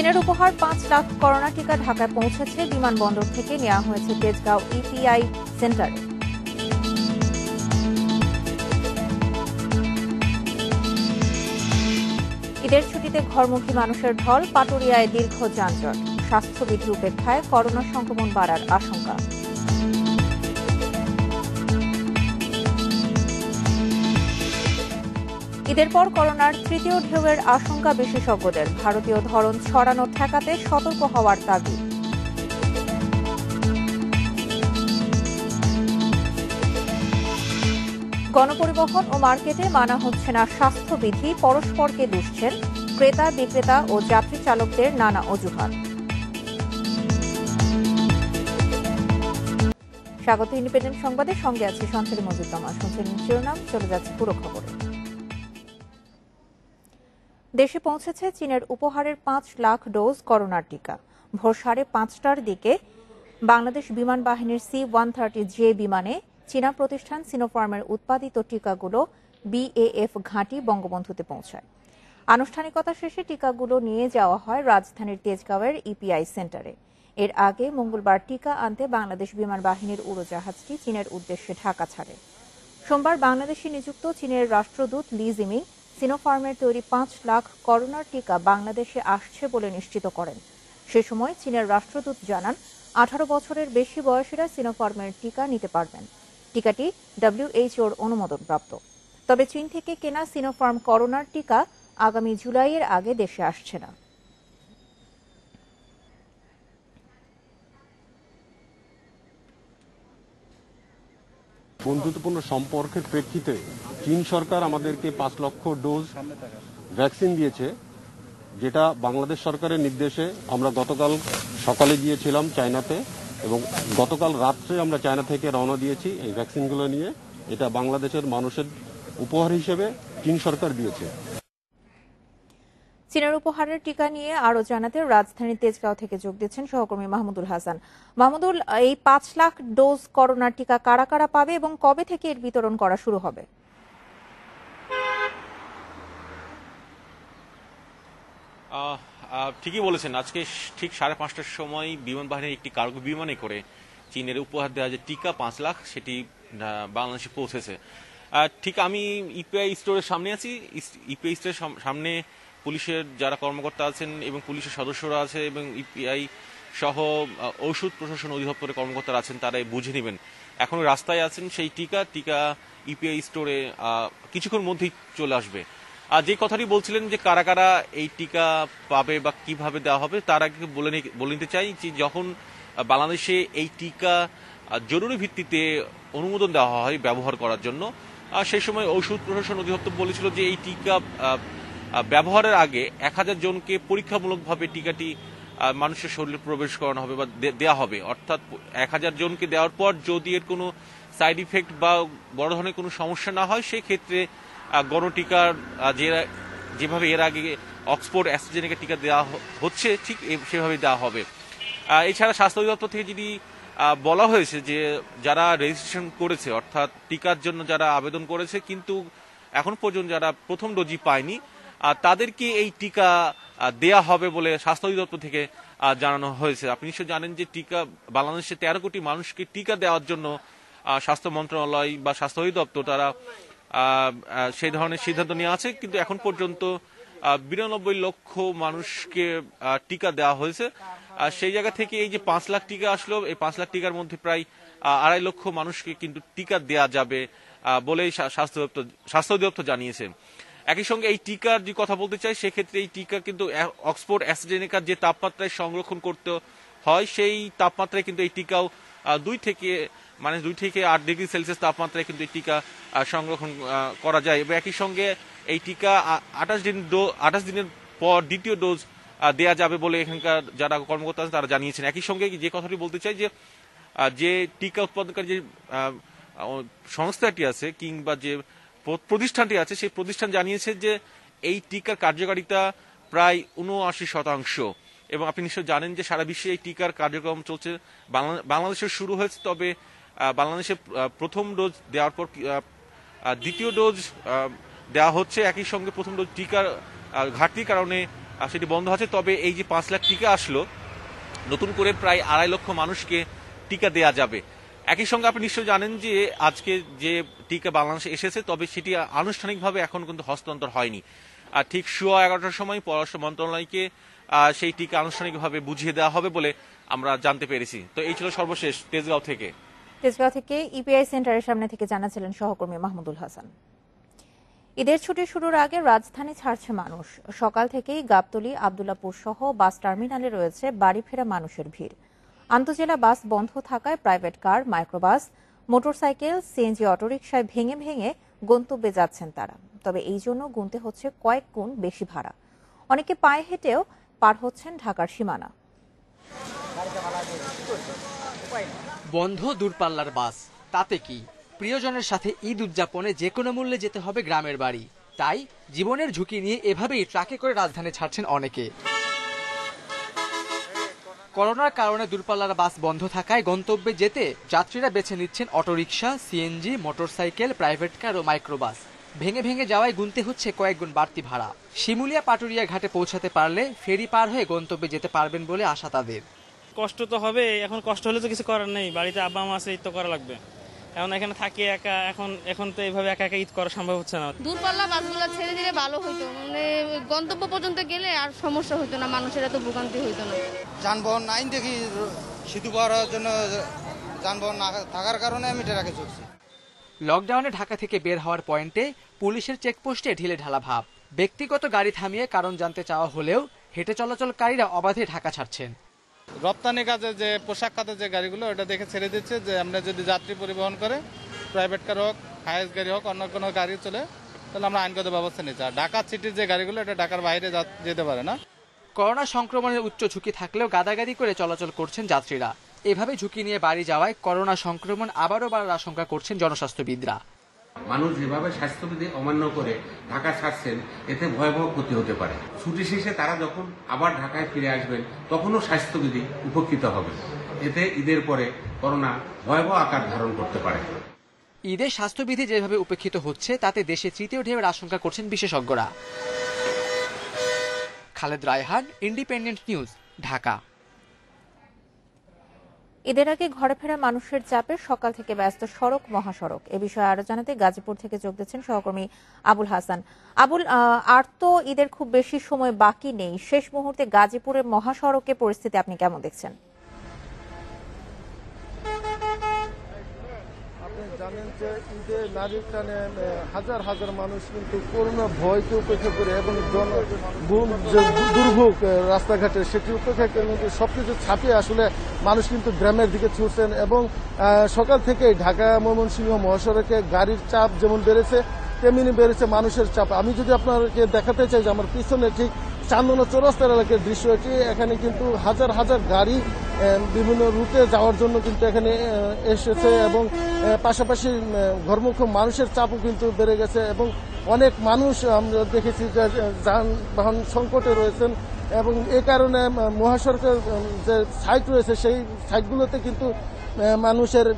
চীনের উপহার ৫ লাখ করোনা টিকা ঢাকায় পৌঁছেছে। বিমানবন্দর থেকে নেওয়া হয়েছে তেজগাঁও ইপিআই সেন্টারে। ঈদের ছুটিতে ঘরমুখী মানুষের ঢল, পাটুরিয়ায় দীর্ঘ যানজট। স্বাস্থ্যবিধি উপেক্ষায় করোনা সংক্রমণ বাড়ার আশঙ্কা। ঈদের পর করোনার তৃতীয় ঢেউয়ের আশঙ্কা বিশেষজ্ঞদের। ভারতীয় ধরন ছড়ানো ঠেকাতে সতর্ক হওয়ার তাগিদ। গণপরিবহন ও মার্কেটে মানা হচ্ছে না স্বাস্থ্যবিধি, পরস্পরকে দুষছেন ক্রেতা বিক্রেতা ও যাত্রী চালকদের নানা অজুহাত। স্বাগত ইন্ডিপেন্ডেন্ট সংবাদে, সঙ্গে আছে সঞ্চারী মজুদ্দমা। শুনছেন শিরোনাম, চলে যাচ্ছে পুরো খবরে। দেশে পৌঁছেছে চীনের উপহারের ৫ লাখ ডোজ করোনার টিকা। ভোর ৫:৩০টার দিকে বাংলাদেশ বিমান বাহিনীর C-130J বিমানে চীনা প্রতিষ্ঠান সিনোফার্মের উৎপাদিত টিকাগুলো BAF ঘাঁটি বঙ্গবন্ধুতে পৌঁছায়। আনুষ্ঠানিকতা শেষে টিকাগুলো নিয়ে যাওয়া হয় রাজধানীর তেজগাঁওয়ের ইপিআই সেন্টারে। এর আগে মঙ্গলবার টিকা আনতে বাংলাদেশ বিমান বাহিনীর উড়োজাহাজটি চীনের উদ্দেশ্যে ঢাকা ছাড়ে। সোমবার বাংলাদেশে নিযুক্ত চীনের রাষ্ট্রদূত লি জিমিং সিনোফার্মের তৈরি ৫ লাখ করোনার টিকা বাংলাদেশে আসছে বলে নিশ্চিত করেন। সে সময় চীনের রাষ্ট্রদূত জানান, ১৮ বছরের বেশি বয়সীরা সিনোফার্মের টিকা নিতে পারবেন। টিকাটি WHO-র অনুমোদনপ্রাপ্ত। তবে চীন থেকে কেনা সিনোফার্ম করোনার টিকা আগামী জুলাইয়ের আগে দেশে আসছে না। বন্ধুত্বপূর্ণ সম্পর্কের প্রেক্ষিতে চীন সরকার আমাদেরকে ৫ লক্ষ ডোজ ভ্যাকসিন দিয়েছে, যেটা বাংলাদেশ সরকারের নির্দেশে আমরা গতকাল সকালে গিয়েছিলাম চায়নাতে এবং গতকাল রাত্রে আমরা চায়না থেকে রওনা দিয়েছি এই ভ্যাকসিনগুলো নিয়ে। এটা বাংলাদেশের মানুষের উপহার হিসেবে চীন সরকার দিয়েছে। চীনের উপহারের টিকা নিয়ে আরো জানাতে রাজধানীর তেজগাঁও থেকে যোগ দিচ্ছেন সহকর্মী মাহমুদুল হাসান। মাহমুদুল, এই ৫ লাখ ডোজ করোনার টিকা কারা কারা পাবে এবং কবে থেকে এর বিতরণ করা শুরু হবে? ঠিকই বলেছেন। আজকে ঠিক ৫:৩০টার সময় বিমান বাহিনীর একটি কার্গো বিমানে করে চীনের উপহার দেওয়া যে টিকা ৫ লাখ, সেটি বাংলাদেশে পৌঁছেছে। ঠিক আমি ইপিআই স্টোরের সামনে আছি। ইপিআই স্টোরের সামনে পুলিশের যারা কর্মকর্তা আছেন এবং পুলিশের সদস্যরা আছে এবং ইপিআই সহ ঔষধ প্রশাসন অধিদপ্তরের কর্মকর্তারা আছেন, তারাই বুঝে নেবেন। এখন রাস্তায় আছেন সেই টিকা ইপিআই স্টোরে কিছুক্ষণ মধ্যেই চলে আসবে। আর যে কথাটি বলছিলেন যে কারা কারা এই টিকা পাবে বা কিভাবে দেওয়া হবে, তার আগে বলে নিতে চাই যে যখন বাংলাদেশে এই টিকা জরুরি ভিত্তিতে অনুমোদন দেওয়া হয় ব্যবহার করার জন্য, সেই সময় ঔষধ প্রশাসন অধিদপ্তর বলেছিল যে এই টিকা ব্যবহারের আগে ১,০০০ জনকে পরীক্ষামূলকভাবে টিকাটি মানুষের শরীরে প্রবেশ করানো হবে বা দেওয়া হবে। অর্থাৎ ১,০০০ জনকে দেওয়ার পর যদি এর কোনো সাইড ইফেক্ট বা বড় ধরনের কোনো সমস্যা না হয়, সেই ক্ষেত্রে গণটিকার যেভাবে এর আগে অক্সফোর্ড অ্যাস্ট্রাজেনেকা টিকা দেওয়া হচ্ছে ঠিক সেভাবে দেওয়া হবে। এছাড়া স্বাস্থ্য অধিদপ্তর থেকে যদি বলা হয়েছে যে যারা রেজিস্ট্রেশন করেছে, অর্থাৎ টিকার জন্য যারা আবেদন করেছে কিন্তু এখন পর্যন্ত যারা প্রথম ডোজই পায়নি, তাদেরকে এই টিকা দেয়া হবে বলে স্বাস্থ্য অধিদপ্তর থেকে জানানো হয়েছে। আপনি নিশ্চয় জানেন যে টিকা বাংলাদেশে ১৩ কোটি মানুষকে টিকা দেওয়ার জন্য স্বাস্থ্য মন্ত্রণালয় বা স্বাস্থ্য অধিদপ্তর তারা সেই ধরনের সিদ্ধান্ত নিয়ে আছে, কিন্তু এখন পর্যন্ত ৯২ লক্ষ মানুষকে টিকা দেওয়া হয়েছে। সেই জায়গা থেকে এই যে ৫ লাখ টিকা আসলো, এই ৫ লাখ টিকার মধ্যে প্রায় ২.৫ লক্ষ মানুষকে কিন্তু টিকা দেওয়া যাবে বলেই স্বাস্থ্য অধিদপ্তর জানিয়েছে। একই সঙ্গে এই টিকার যে কথা বলতে চাই, সেক্ষেত্রে এই টিকা কিন্তু অক্সফোর্ড অ্যাস্ট্রাজেনেকার যে তাপমাত্রায় সংরক্ষণ করতে হয়, সেই তাপমাত্রায় কিন্তু এই টিকাও ২ থেকে ৮ ডিগ্রি সেলসিয়াস তাপমাত্রায় কিন্তু এই টিকা সংরক্ষণ করা যায়। এবং একই সঙ্গে এই টিকা ২৮ দিনের পর দ্বিতীয় ডোজ দেয়া যাবে বলে এখানকার যারা কর্মকর্তা আছেন তারা জানিয়েছেন। একই সঙ্গে যে কথাটি বলতে চাই যে টিকা উৎপাদনকারী যে সংস্থাটি আছে কিংবা যে প্রতিষ্ঠানটি আছে, সেই প্রতিষ্ঠান জানিয়েছে যে এই টিকার কার্যকারিতা প্রায় ৭৯%। এবং আপনি নিশ্চয় জানেন যে সারা বিশ্বে এই টিকার কার্যক্রম চলছে। বাংলাদেশে শুরু হয়েছে, তবে বাংলাদেশে প্রথম ডোজ দেওয়ার পর দ্বিতীয় ডোজ দেওয়া হচ্ছে। একই সঙ্গে প্রথম ডোজ টিকার ঘাটতির কারণে সেটি বন্ধ আছে। তবে এই যে 5 লাখ টিকা আসলো, নতুন করে প্রায় 2.5 লক্ষ মানুষকে টিকা দেয়া যাবে। একই সঙ্গে আপনি নিশ্চয়ই জানেন যে আজকে যে টিকা বাংলাদেশে এসেছে, তবে সেটি আনুষ্ঠানিকভাবে এখন কিন্তু হস্তান্তর হয়নি। আর ঠিক 11:15টার সময় পররাষ্ট্র মন্ত্রণালয়কে সেই টিকা আনুষ্ঠানিকভাবে বুঝিয়ে দেওয়া হবে বলে আমরা জানতে পেরেছি। তো এই ছিল সর্বশেষ তেজগাঁও থেকে ইপিআই সেন্টারের সামনে থেকে জানাচ্ছিলেন সহকর্মী মাহমুদুল হাসান। ঈদের ছুটি শুরুর আগে রাজধানী ছাড়ছে মানুষ। সকাল থেকেই গাবতলী, আব্দুল্লাপুর সহ বাস টার্মিনালে রয়েছে বাড়ি ফেরা মানুষের ভিড়। আন্তজেলা বাস বন্ধ থাকায় private car, microbus, motorcycle, CNG, অটোরিকশায় ভেঙে ভেঙে গন্তব্যে যাচ্ছেন তারা। তবে এই জন্য গুনতে হচ্ছে কয়েক গুণ বেশি ভাড়া। অনেকে পায়ে হেঁটেও পার হচ্ছেন ঢাকার সীমানা। বন্ধ দূরপাল্লার বাস, তাতে কি? প্রিয়জনের সাথে ঈদ উদযাপনে যে কোনো মূল্যে যেতে হবে গ্রামের বাড়ি। তাই জীবনের ঝুঁকি নিয়ে এভাবেই ট্রাকে করে রাজধানী ছাড়ছেন অনেকে। করোনার কারণে দূরপাল্লার বাস বন্ধ থাকায় গন্তব্যে যেতে যাত্রীরা বেছে নিচ্ছেন autorickshaw, CNG, motorcycle, private car ও মাইক্রোবাস। ভেঙে ভেঙে যাওয়ায় গুনতে হচ্ছে কয়েক গুণ বাড়তি ভাড়া। শিমুলিয়া পাটুরিয়া ঘাটে পৌঁছাতে পারলে ফেরি পার হয়ে গন্তব্যে যেতে পারবেন বলে আশা তাদের। কষ্ট তো হবে, এখন কষ্ট হলে তো কিছু করার নেই, বাড়িতে আব্বা মা আছে, ঈদ তো করা লাগবে। এখন এখানে থাকি একা, এখন তো এইভাবে একা একা ঈদ করা সম্ভব হচ্ছে না। দূরপাল্লা বাসগুলো ছেড়ে দিলে ভালো হইতো, মানে গন্তব্য পর্যন্ত গেলে আর সমস্যা হইতো না, মানুষের এত ভোগান্তি হইতো না। যানবাহন নাই দেখি সেতু পার হওয়ার জন্য যানবাহন না থাকার কারণে আমি ট্রাকে চলছি। লকডাউনে ঢাকা থেকে বের হওয়ার পয়েন্টে পুলিশের চেকপোস্টে ঢিলে ঢালা ভাব। ব্যক্তিগত গাড়ি থামিয়ে কারণ জানতে চাওয়া হলেও হেঁটে চলাচলকারীরা অবাধে ঢাকা ছাড়ছেন। রপ্তানি কাজে যে পোশাক খাতে যে গাড়িগুলো, ওটা দেখে ছেড়ে দিচ্ছে যে আমরা যদি যাত্রী পরিবহন করে প্রাইভেট কার হোক, হাইয়েস্ট গাড়ি হোক, অন্য কোনো গাড়ি চলে, তাহলে আমরা আইনগত ব্যবস্থা নিচ্ছি। আর ঢাকা সিটির যে গাড়িগুলো, এটা ঢাকার বাইরে যেতে পারে না। করোনা সংক্রমণের উচ্চ ঝুঁকি থাকলেও গাদাগাদি করে চলাচল করছেন যাত্রীরা। এভাবে ঝুঁকি নিয়ে বাড়ি যাওয়ায় করোনা সংক্রমণ আবারও বাড়ার আশঙ্কা করছেন জনস্বাস্থ্যবিদরা। মানুষ যেভাবে স্বাস্থ্যবিধি অমান্য করে ঢাকা ছাড়ছেন, এতে ভয়াবহ ক্ষতি হতে পারে। ছুটি শেষে তারা যখন আবার ঢাকায় ফিরে আসবেন, তখনও স্বাস্থ্যবিধি উপকৃত হবে। এতে ঈদের পরে করোনা ভয়াবহ আকার ধারণ করতে পারে। ঈদে স্বাস্থ্যবিধি যেভাবে উপেক্ষিত হচ্ছে, তাতে দেশে তৃতীয় ঢেউয়ের আশঙ্কা করছেন বিশেষজ্ঞরা। Khaled Raihan, independent news, Dhaka. ঈদের আগে ঘরে ফেরা মানুষের চাপে সকাল থেকে ব্যস্ত সড়ক, মহাসড়ক। এ বিষয়ে আরো জানাতে গাজীপুর থেকে যোগ দিচ্ছেন সহকর্মী আবুল হাসান। আবুল, আর তো ঈদের খুব বেশি সময় বাকি নেই, শেষ মুহূর্তে গাজীপুরের মহাসড়কের পরিস্থিতি আপনি কেমন দেখছেন? জানেন যে ঈদে নারীর টানে হাজার হাজার মানুষ কিন্তু করোনা ভয়কে উপেক্ষা করে এবং দুর্ভোগ রাস্তাঘাটে সেটি উপেক্ষা করে কিন্তু সবকিছু ছাপিয়ে আসলে মানুষ কিন্তু গ্রামের দিকে ছুটছেন। এবং সকাল থেকেই ঢাকা ময়মনসিংহ মহাসড়কে গাড়ির চাপ যেমন বেড়েছে, তেমনি বেড়েছে মানুষের চাপ। আমি যদি আপনাকে দেখাতে চাই যে আমার পিছনে ঠিক চান্দনা চৌরাস্তার এলাকার দৃশ্য এটি। এখানে কিন্তু হাজার হাজার গাড়ি বিভিন্ন রুটে যাওয়ার জন্য কিন্তু এখানে এসেছে এবং পাশাপাশি ঘরমুখ মানুষের চাপও কিন্তু বেড়ে গেছে এবং অনেক মানুষ আমরা দেখেছি যে যানবাহন সংকটে রয়েছেন এবং এই কারণে মহাসড়কের যে সাইট রয়েছে সেই সাইটগুলোতে কিন্তু মানুষের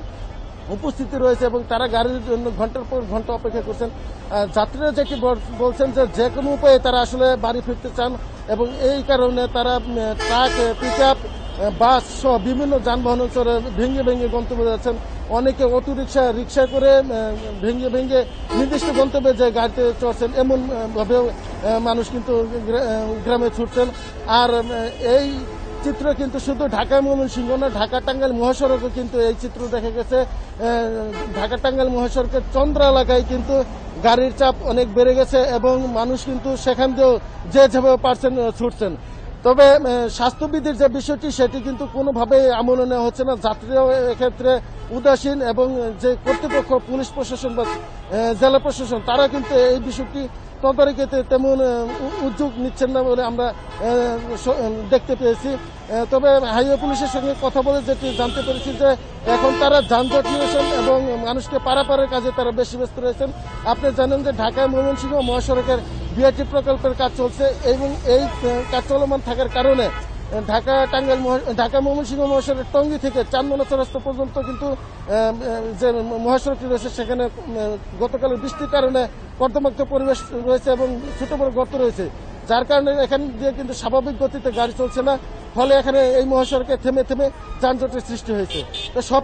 উপস্থিতি রয়েছে এবং তারা গাড়ির জন্য ঘন্টার পর ঘন্টা অপেক্ষা করছেন। যাত্রীরা যেটি বলছেন যে কোনো উপায়ে তারা আসলে বাড়ি ফিরতে চান এবং এই কারণে তারা ট্রাক, পিকআপ, বাস সহ বিভিন্ন যানবাহন চড়ে ভেঙে ভেঙে গন্তব্যে যাচ্ছেন। অনেকে অটোরিকশা, রিক্সা করে ভেঙে ভেঙে নির্দিষ্ট গন্তব্যে যে গাড়িতে চড়ছেন, এমন ভাবেও মানুষ কিন্তু গ্রামে ছুটছেন। আর এই চিত্র কিন্তু শুধু ঢাকা ময়মনসিংহ না, ঢাকা টাঙ্গাইল মহাসড়কে কিন্তু এই চিত্র দেখা গেছে। ঢাকা টাঙ্গাইল মহাসড়কের চন্দ্রা এলাকায় কিন্তু গাড়ির চাপ অনেক বেড়ে গেছে এবং মানুষ কিন্তু সেখান দিয়েও যে যেভাবে পারছেন ছুটছেন। তবে স্বাস্থ্যবিধির যে বিষয়টি সেটি কিন্তু কোনোভাবেই আমলে নেওয়া হচ্ছে না। যাত্রীরাও এক্ষেত্রে উদাসীন এবং যে কর্তৃপক্ষ, পুলিশ প্রশাসন বা জেলা প্রশাসন, তারা কিন্তু এই বিষয়টি তদারকিতে তেমন উদ্যোগ নিচ্ছেন না বলে আমরা দেখতে পেয়েছি। তবে হাইওয়ে পুলিশের সঙ্গে কথা বলে যেটি জানতে পেরেছি যে এখন তারা যানজট নিরসন এবং মানুষকে পারাপারের কাজে তারা বেশি ব্যস্ত রয়েছেন। আপনি জানেন যে ঢাকা ময়মনসিংহ মহাসড়কের বিআরটি প্রকল্পের কাজ চলছে এবং এই কাজ চলমান থাকার কারণে ঢাকা ময়মনসিংহ মহাসড়কের টঙ্গী থেকে চান্দনা চৌরাস্তা পর্যন্ত কিন্তু যে মহাসড়কটি রয়েছে সেখানে গতকালের বৃষ্টির কারণে কর্দমাক্ত পরিবেশ রয়েছে এবং ছোট বড় গর্ত রয়েছে, যার কারণে এখান দিয়ে কিন্তু স্বাভাবিক গতিতে গাড়ি চলছে না, ফলে এখানে এই মহাসড়কে থেমে থেমে যানজটের সৃষ্টি হয়েছে। তো সব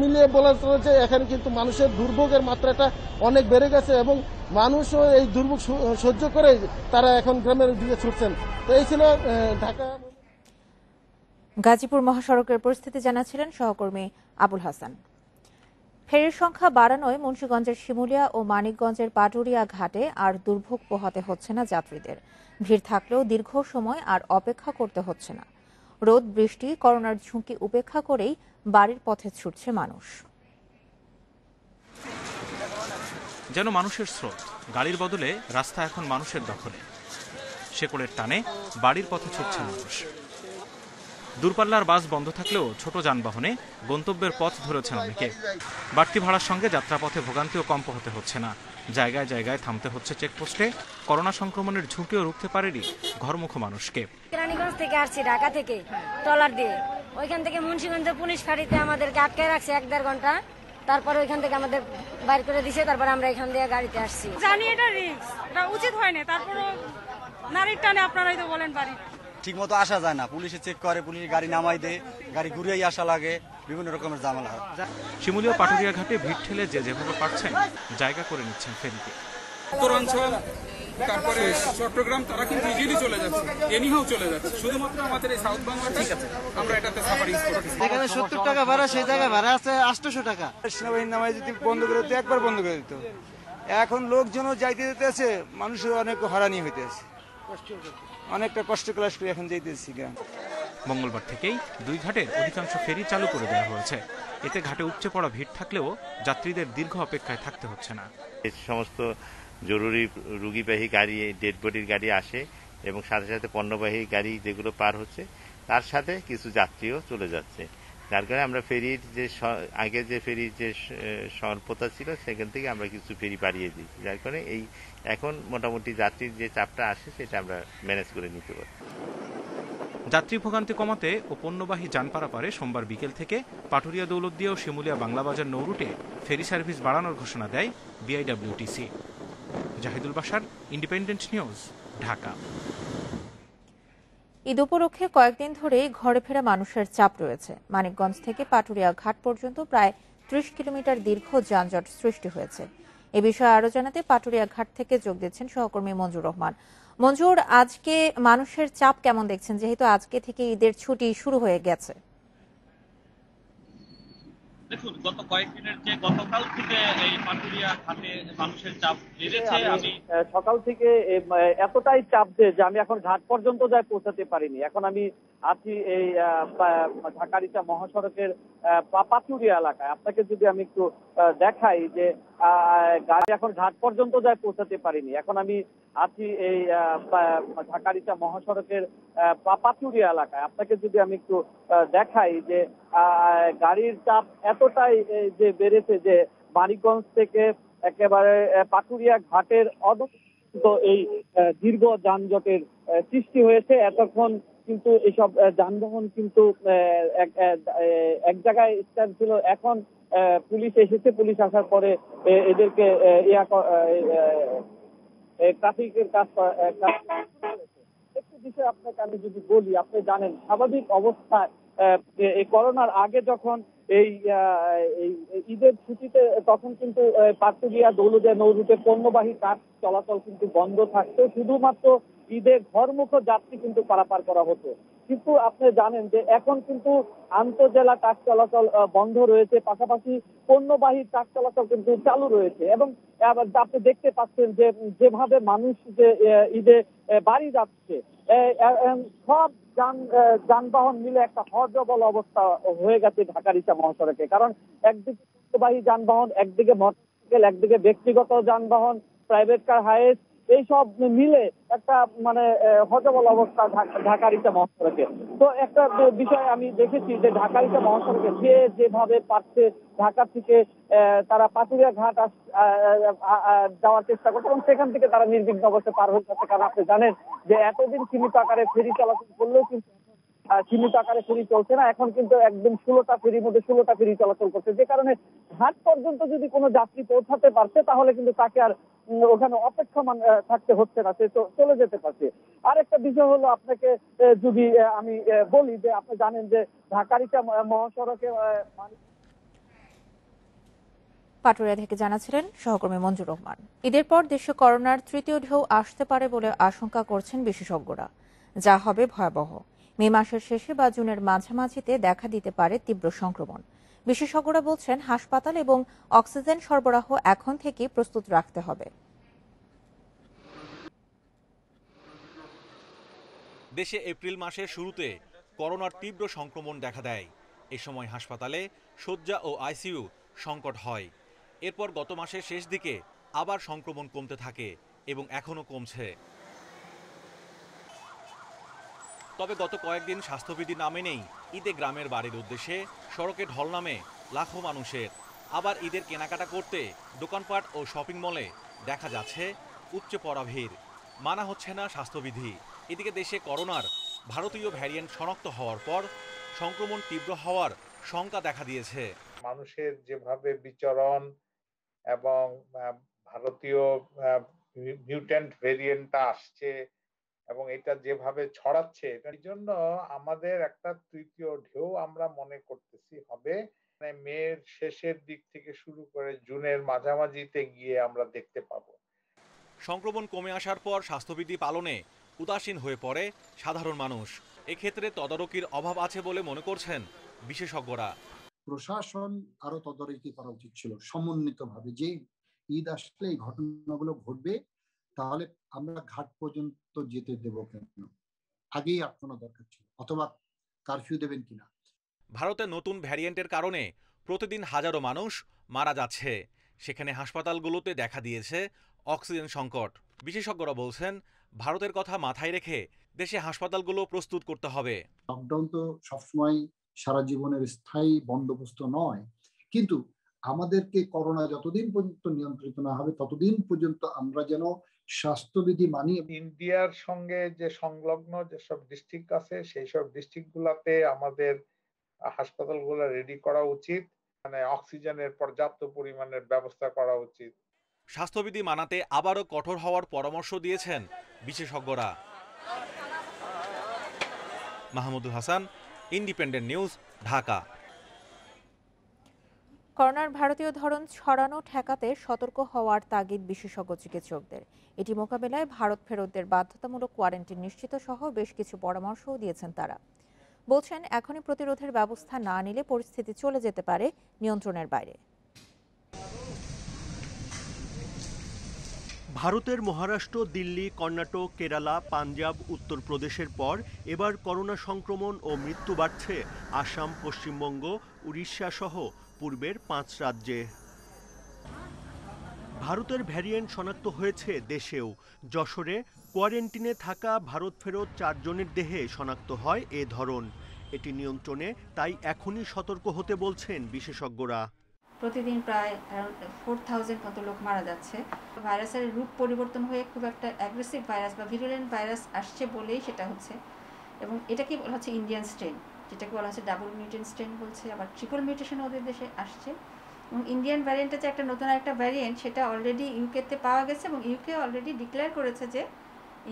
মিলিয়ে বলা চলে যে এখানে কিন্তু মানুষের দুর্ভোগের মাত্রাটা অনেক বেড়ে গেছে এবং মানুষও এই দুর্ভোগ সহ্য করে তারা এখন গ্রামের দিকে ছুটছেন। তো এই ছিল ঢাকা গাজীপুর মহাসড়কের পরিস্থিতি জানাচ্ছিলেন সহকর্মী আবুল হাসান। ফেরির সংখ্যা বাড়ানোয় মুন্সিগঞ্জের শিমুলিয়া ও মানিকগঞ্জের পাটুরিয়া ঘাটে আর দুর্ভোগ পোহাতে হচ্ছে না যাত্রীদের। ভিড় থাকলেও দীর্ঘ সময় আর অপেক্ষা করতে হচ্ছে না। রোদ বৃষ্টি করোনার ঝুঁকি উপেক্ষা করেই বাড়ির পথে ছুটছে মানুষ। যেন মানুষের স্রোত, গাড়ির বদলে রাস্তা এখন মানুষের দখলে। শেকড়ের টানে বাড়ির পথে ছুটছে মানুষ। দূরপাল্লার বাস বন্ধ থাকলেও ছোট যানবাহনে গন্তব্যের পথ ধরেছেন অনেকে। বাড়তি ভাড়ার সঙ্গে যাত্রাপথে ভোগান্তিও কম হতে হচ্ছে না। জায়গায় জায়গায় থামতে হচ্ছে চেকপোস্টে। করোনা সংক্রমণের ঝুঁকিও রুখতে পারেনি ঘরমুখ মানুষকে। কেরানীগঞ্জ থেকে আসছি, ঢাকা থেকে ট্রলার দিয়ে, ওইখান থেকে মুন্সিগঞ্জ পুলিশ ফাঁড়িতে আমাদেরকে আটকে রাখছে 1-1.5 ঘন্টা। তারপরে ওইখান থেকে আমাদের বাইর করে দিছে, তারপরে আমরা এখান দিয়ে গাড়িতে আসছি। জানি এটা রিস্ক, এটা উচিত হয় না, তারপরে নারীর টানে আপনারাই তো বলেন বাড়ি ঠিক মতো আসা যায় না, পুলিশে চেক করে, পুলিশ গাড়ি নামাই দেয়, গাড়ি ঘুরিয়েই আসা লাগে, বিভিন্ন রকমের ঝামেলা হয়। শিমুলিয়া পাটুরিয়া ঘাটে ভিড় ঠেলে যে যেভাবে পারছেন জায়গা করে নিচ্ছেন ফেরিতে। উত্তরাঞ্চল তারপরে চট্টগ্রাম তারা কিন্তু ইজিলি চলে যাচ্ছে, এনিহাও চলে যাচ্ছে। শুধুমাত্র আমাদের এই সাউথ বাংলাটা আমরা এটাতে সাফারিং করতেছি। এখানে 70 টাকা ভাড়া, সেই জায়গায় ভাড়া আছে 800 টাকা। সেনাবাহিনী নামায় যদি বন্ধ করে দিত, একবার বন্ধ করে দিত। এখন লোকজনও যাইতে যেতেছে, মানুষের অনেক হয়রানি হইতেছে, অনেকটা কষ্ট ক্লাস করে এখন যাইতেছি। মঙ্গলবার থেকেই 2 ঘাটের অধিকাংশ ফেরি চালু করে দেওয়া হয়েছে। এতে ঘাটে উপচে পড়া ভিড় থাকলেও যাত্রীদের দীর্ঘ অপেক্ষায় থাকতে হচ্ছে না। এই সমস্ত জরুরি রোগীবাহী গাড়ি, ডেড বডির গাড়ি আসে এবং সাথে সাথে পণ্যবাহী গাড়ি যেগুলো পার হচ্ছে, তার সাথে কিছু যাত্রীও চলে যাচ্ছে। যার কারণে আমরা ফেরির যে আগে যে ফেরির যে স্বল্পতা ছিল, সেখান থেকে আমরা কিছু ফেরি বাড়িয়ে দিচ্ছি। যার কারণে এই এখন মোটামুটি যাত্রীর যে চাপটা আসে সেটা আমরা ম্যানেজ করে নিতে পারি। যাত্রী ভোগান্তি কমাতে ও পণ্যবাহী যান পারাপারে সোমবার বিকেল থেকে পাটুরিয়া দৌলতদিয়া ও শিমুলিয়া বাংলাবাজার নৌরুটে ফেরি সার্ভিস বাড়ানোর ঘোষণা দেয় BIWTC. Zahidul Bashar, Independent news, Dhaka. Eid উপলক্ষে কয়েকদিন ধরেই ঘরে ফেরা মানুষের চাপ রয়েছে। মানিকগঞ্জ থেকে পাটুরিয়া ঘাট পর্যন্ত প্রায় 30 কিলোমিটার দীর্ঘ যানজট সৃষ্টি হয়েছে। এ বিষয়ে আরো জানাতে পাটুরিয়া ঘাট থেকে যোগ দিচ্ছেন সহকর্মী মঞ্জুর রহমান। মঞ্জুর, আজকে মানুষের চাপ কেমন দেখছেন, যেহেতু আজকে থেকে ঈদের ছুটি শুরু হয়ে গেছে? দেখুন, গত কয়েকদিনের যে গতকাল থেকে এই পাটুরিয়া ঘাটে মানুষের চাপ বেড়েছে। আমি সকাল থেকে এতটাই চাপ যে আমি এখন ঘাট পর্যন্ত যাই পৌঁছাতে পারিনি। এখন আমি আছি এই ঢাকা-রিচা মহাসড়কের পাটুরিয়া এলাকায়। আপনাকে যদি আমি একটু দেখাই যে গাড়ি এখন ঘাট পর্যন্ত যাই পৌঁছাতে পারিনি। এখন আমি আছি এই ঢাকা-রিচা মহাসড়কের পাটুরিয়া এলাকায়। আপনাকে যদি আমি একটু দেখাই যে গাড়ির চাপ এতটাই যে বেড়েছে যে মানিকগঞ্জ থেকে একেবারে পাটুরিয়া ঘাটের অদূর এই দীর্ঘ যানজটের সৃষ্টি হয়েছে। এতক্ষণ কিন্তু এইসব যানবাহন কিন্তু এক জায়গায় স্ট্যান্ড ছিল। এখন পুলিশ এসেছে, পুলিশ আসার পরে এদেরকে ট্রাফিকের কাজ একটু বিষয় আপনাকে আমি যদি বলি, আপনি জানেন স্বাভাবিক অবস্থায় এই করোনার আগে যখন এই ঈদের ছুটিতে তখন কিন্তু পাটুরিয়া দৌলতদিয়া নৌরুটে পণ্যবাহী ট্রাক চলাচল কিন্তু বন্ধ থাকতো, শুধুমাত্র ঈদে ঘরমুখ যাত্রী কিন্তু পারাপার করা হতো। কিন্তু আপনি জানেন যে এখন কিন্তু আন্তঃজেলা ট্রাক চলাচল বন্ধ রয়েছে, পাশাপাশি পণ্যবাহী ট্রাক চলাচল কিন্তু চালু রয়েছে। এবং আপনি দেখতে পাচ্ছেন যে যেভাবে মানুষ যে ঈদে বাড়ি যাচ্ছে, সব যানবাহন মিলে একটা হজবল অবস্থা হয়ে গেছে ঢাকা-রিচা মহাসড়কে। কারণ একদিকে পণ্যবাহী যানবাহন, একদিকে মোটরসাইকেল, একদিকে ব্যক্তিগত যানবাহন, প্রাইভেট কার, হাইয়েস্ট, এইসব মিলে একটা মানে হজবল অবস্থা ঢাকা-রিচা মহাসড়কে। তো একটা বিষয় আমি দেখেছি যে ঢাকা-রিচা মহাসড়কে যে যেভাবে পারছে ঢাকা থেকে তারা পাটুরিয়া ঘাট যাওয়ার চেষ্টা করছে এবং সেখান থেকে তারা নির্বিঘ্ন অবস্থায় পার হয়ে যাচ্ছে। কারণ আপনি জানেন যে এতদিন সীমিত আকারে ফেরি চলাচল করলেও কিন্তু সীমিত আকারে ফেরি চলছে না, এখন কিন্তু একদম 16টা ফেরির মধ্যে 16টা ফেরি চলাচল করছে, যে কারণে ঘাট পর্যন্ত যদি কোনো যাত্রী পৌঁছাতে পারছে তাহলে কিন্তু তাকে আর ওখানে অপেক্ষমান থাকতে হচ্ছে না, সে চলে যেতে পারছে। আর একটা বিষয় হলো আপনাকে যদি আমি বলি যে আপনি জানেন যে ঢাকা-রিচা মহাসড়কে পাটুরিয়া থেকে জানাচ্ছিলেন সহকর্মী মঞ্জুর রহমান। ঈদের পর দেশে করোনার তৃতীয় ঢেউ আসতে পারে বলে আশঙ্কা করছেন বিশেষজ্ঞরা, যা হবে ভয়াবহ। মে মাসের শেষে বা জুনের মাঝামাঝিতে দেখা দিতে পারে তীব্র সংক্রমণ। বিশেষজ্ঞরা বলছেন হাসপাতাল এবং অক্সিজেন সরবরাহ এখন থেকেই প্রস্তুত রাখতে হবে। দেশে এপ্রিল মাসের শুরুতে করোনার তীব্র সংক্রমণ দেখা দেয়। এ সময় হাসপাতালে শয্যা ও আইসিইউ সংকট হয়। এরপর গত মাসের শেষ দিকে আবার সংক্রমণ কমতে থাকে এবং এখনও কমছে। তবে গত কয়েকদিন স্বাস্থ্যবিধি না মেনেই ঈদে গ্রামের বাড়ির উদ্দেশ্যে সড়কে ঢল নামে লাখো মানুষের। আবার ঈদের কেনাকাটা করতে দোকানপাট ও শপিং মলে দেখা যাচ্ছে উপচে পড়া ভিড়। মানা হচ্ছে না স্বাস্থ্যবিধি। এদিকে দেশে করোনার ভারতীয় ভ্যারিয়েন্ট শনাক্ত হওয়ার পর সংক্রমণ তীব্র হওয়ার শঙ্কা দেখা দিয়েছে। মানুষের যেভাবে বিচরণ এবং ভারতীয় মিউট্যান্ট ভেরিয়েন্টটা আসছে এবং এটা যেভাবে ছড়াচ্ছে, এটার জন্য আমাদের একটা তৃতীয় ঢেউ আমরা মনে করতেছি হবে মের শেষের দিক থেকে শুরু করে জুনের মাঝামাঝিতে গিয়ে আমরা দেখতে পাবো। সংক্রমণ কমে আসার পর স্বাস্থ্যবিধি পালনে উদাসীন হয়ে পড়ে সাধারণ মানুষ। এক্ষেত্রে তদারকির অভাব আছে বলে মনে করছেন বিশেষজ্ঞরা। প্রশাসন আরো তদারকি করা উচিত ছিল সমন্বিতভাবে, যে ঈদ আসলে এই ঘটনাগুলো ঘটবে তাহলে আমরা ঘাট পর্যন্ত যেতে দেব কেন, আগেই আটকানো দরকার ছিল, অথবা কারফিউ দেবেন কিনা। ভারতে নতুন ভ্যারিয়েন্টের কারণে প্রতিদিন হাজারো মানুষ মারা যাচ্ছে। সেখানে হাসপাতালগুলোতে দেখা দিয়েছে অক্সিজেন সংকট। বিশেষজ্ঞরা বলছেন ভারতের কথা মাথায় রেখে দেশে হাসপাতালগুলো প্রস্তুত করতে হবে। লকডাউন তো সবসময় সারা জীবনের স্থায়ী বন্দোবস্ত নয়, কিন্তু আমাদেরকে করোনা যতদিন পর্যন্ত নিয়ন্ত্রিত না হবে ততদিন পর্যন্ত আমরা যেন স্বাস্থ্যবিধি মানি। ইন্ডিয়ার সঙ্গে যে সংলগ্ন যেসব ডিস্ট্রিক্ট আছে সেই সব ডিস্ট্রিক্ট গুলাতে আমাদের হাসপাতালগুলো রেডি করা উচিত, মানে অক্সিজেনের পর্যাপ্ত পরিমাণের ব্যবস্থা করা উচিত। স্বাস্থ্যবিধি মানাতে আবারও কঠোর হওয়ার পরামর্শ দিয়েছেন বিশেষজ্ঞরা। Mahmudul Hasan, independent news, Dhaka. করোনার ভারতীয় ধরন ছড়ানো ঠেকাতে সতর্ক হওয়ার তাগিদ বিশেষজ্ঞ চিকিৎসকদের। এটি মোকাবেলায় ভারত ফেরতদের বাধ্যতামূলক কোয়ারেন্টাইন নিশ্চিত সহ বেশ কিছু পরামর্শও দিয়েছেন তারা। বলছেন এখনই প্রতিরোধের ব্যবস্থা না নিলে পরিস্থিতি চলে যেতে পারে নিয়ন্ত্রণের বাইরে। ভারতের মহারাষ্ট্র, দিল্লি, কর্ণাটক, কেরালা, পাঞ্জাব, উত্তরপ্রদেশের পর এবার করোনা সংক্রমণ ও মৃত্যু বাড়ছে আসাম, পশ্চিমবঙ্গ, উড়িষ্যা সহ পূর্বের 5 রাজ্যে। ভারতের ভ্যারিয়েন্ট শনাক্ত হয়েছে দেশেও। যশোরে কোয়ারেন্টিনে থাকা ভারত ফেরত 4 জনের দেহে শনাক্ত হয় এ ধরন। এটি নিয়ন্ত্রণে তাই এখনই সতর্ক হতে বলছেন বিশেষজ্ঞরা। প্রতিদিন প্রায় 4000 মতো লোক মারা যাচ্ছে। ভাইরাসের রূপ পরিবর্তন হয়ে খুব একটা অ্যাগ্রেসিভ ভাইরাস বা ভিরুলেন্ট ভাইরাস আসছে বলেই সেটা হচ্ছে। এবং এটাকে বলা হচ্ছে ইন্ডিয়ান স্ট্রেন, যেটাকে বলা হচ্ছে ডাবল মিউটেন্ট স্ট্রেন বলছে, আবার ট্রিপল মিউটেশন ওদের দেশে আসছে। এবং ইন্ডিয়ান ভ্যারিয়েন্টের যে একটা নতুন একটা ভ্যারিয়েন্ট, সেটা অলরেডি ইউকেতে পাওয়া গেছে এবং ইউকে অলরেডি ডিক্লেয়ার করেছে যে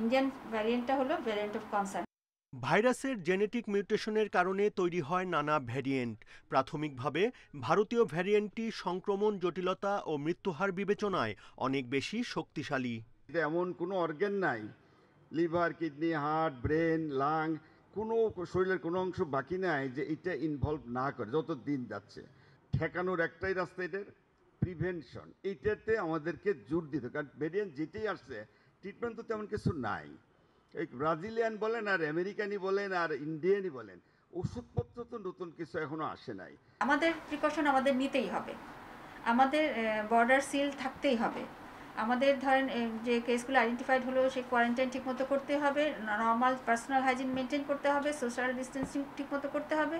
ইন্ডিয়ান ভ্যারিয়েন্টটা হলো ভ্যারিয়েন্ট অফ কনসার্ন। ভাইরাসের জেনেটিক মিউটেশনের কারণে তৈরি হয় নানা ভ্যারিয়েন্ট। প্রাথমিকভাবে ভারতীয় ভ্যারিয়েন্টটি সংক্রমণ, জটিলতা ও মৃত্যুহার বিবেচনায় অনেক বেশি শক্তিশালী। এমন কোনো অর্গান নাই, liver, kidney, heart, brain, lung, কোনো শরীরের কোনো অংশ বাকি নাই যে এটা ইনভলভ না করে। যত দিন যাচ্ছে ঠেকানোর একটাই রাস্তা, এটার প্রিভেনশন। এইটাতে আমাদেরকে জোর দিতে, কারণ ভ্যারিয়েন্ট যেটাই আসছে ট্রিটমেন্ট তো তেমন কিছু নাই। এই ব্রাজিলিয়ান বলেন আর আমেরিকানি বলেন আর ইন্ডিয়ানই বলেন, ওষুধপত্র তো নতুন কিছু এখনো আসে নাই। আমাদের প্রিকশন আমাদের নিতেই হবে, আমাদের বর্ডার সিল থাকতেই হবে, আমাদের ধরেন যে কেসগুলো আইডেন্টিফাইড হলো সেই কোয়ারেন্টাইন ঠিকমতো করতে হবে, নর্মাল পার্সোনাল হাইজিন মেনটেন করতে হবে, সোশ্যাল ডিস্টেন্সিং ঠিকমতো করতে হবে,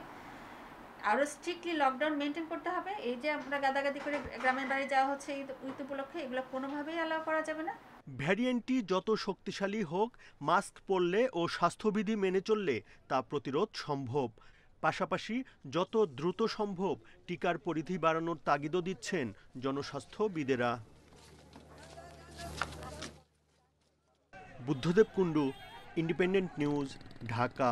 আরও স্ট্রিক্টলি লকডাউন মেনটেন করতে হবে। এই যে আমরা গাদাগাদি করে গ্রামের বাড়ি যাওয়া হচ্ছে ঈদ উপলক্ষে, এগুলো কোনোভাবেই অ্যালাউ করা যাবে না। ভ্যারিয়েন্টটি যত শক্তিশালী হোক, মাস্ক পরলে ও স্বাস্থ্যবিধি মেনে চললে তা প্রতিরোধ সম্ভব। পাশাপাশি যত দ্রুত সম্ভব টিকার পরিধি বাড়ানোর তাগিদও দিচ্ছেন জনস্বাস্থ্যবিদেরা। Buddhadeb Kundu, Independent news, Dhaka.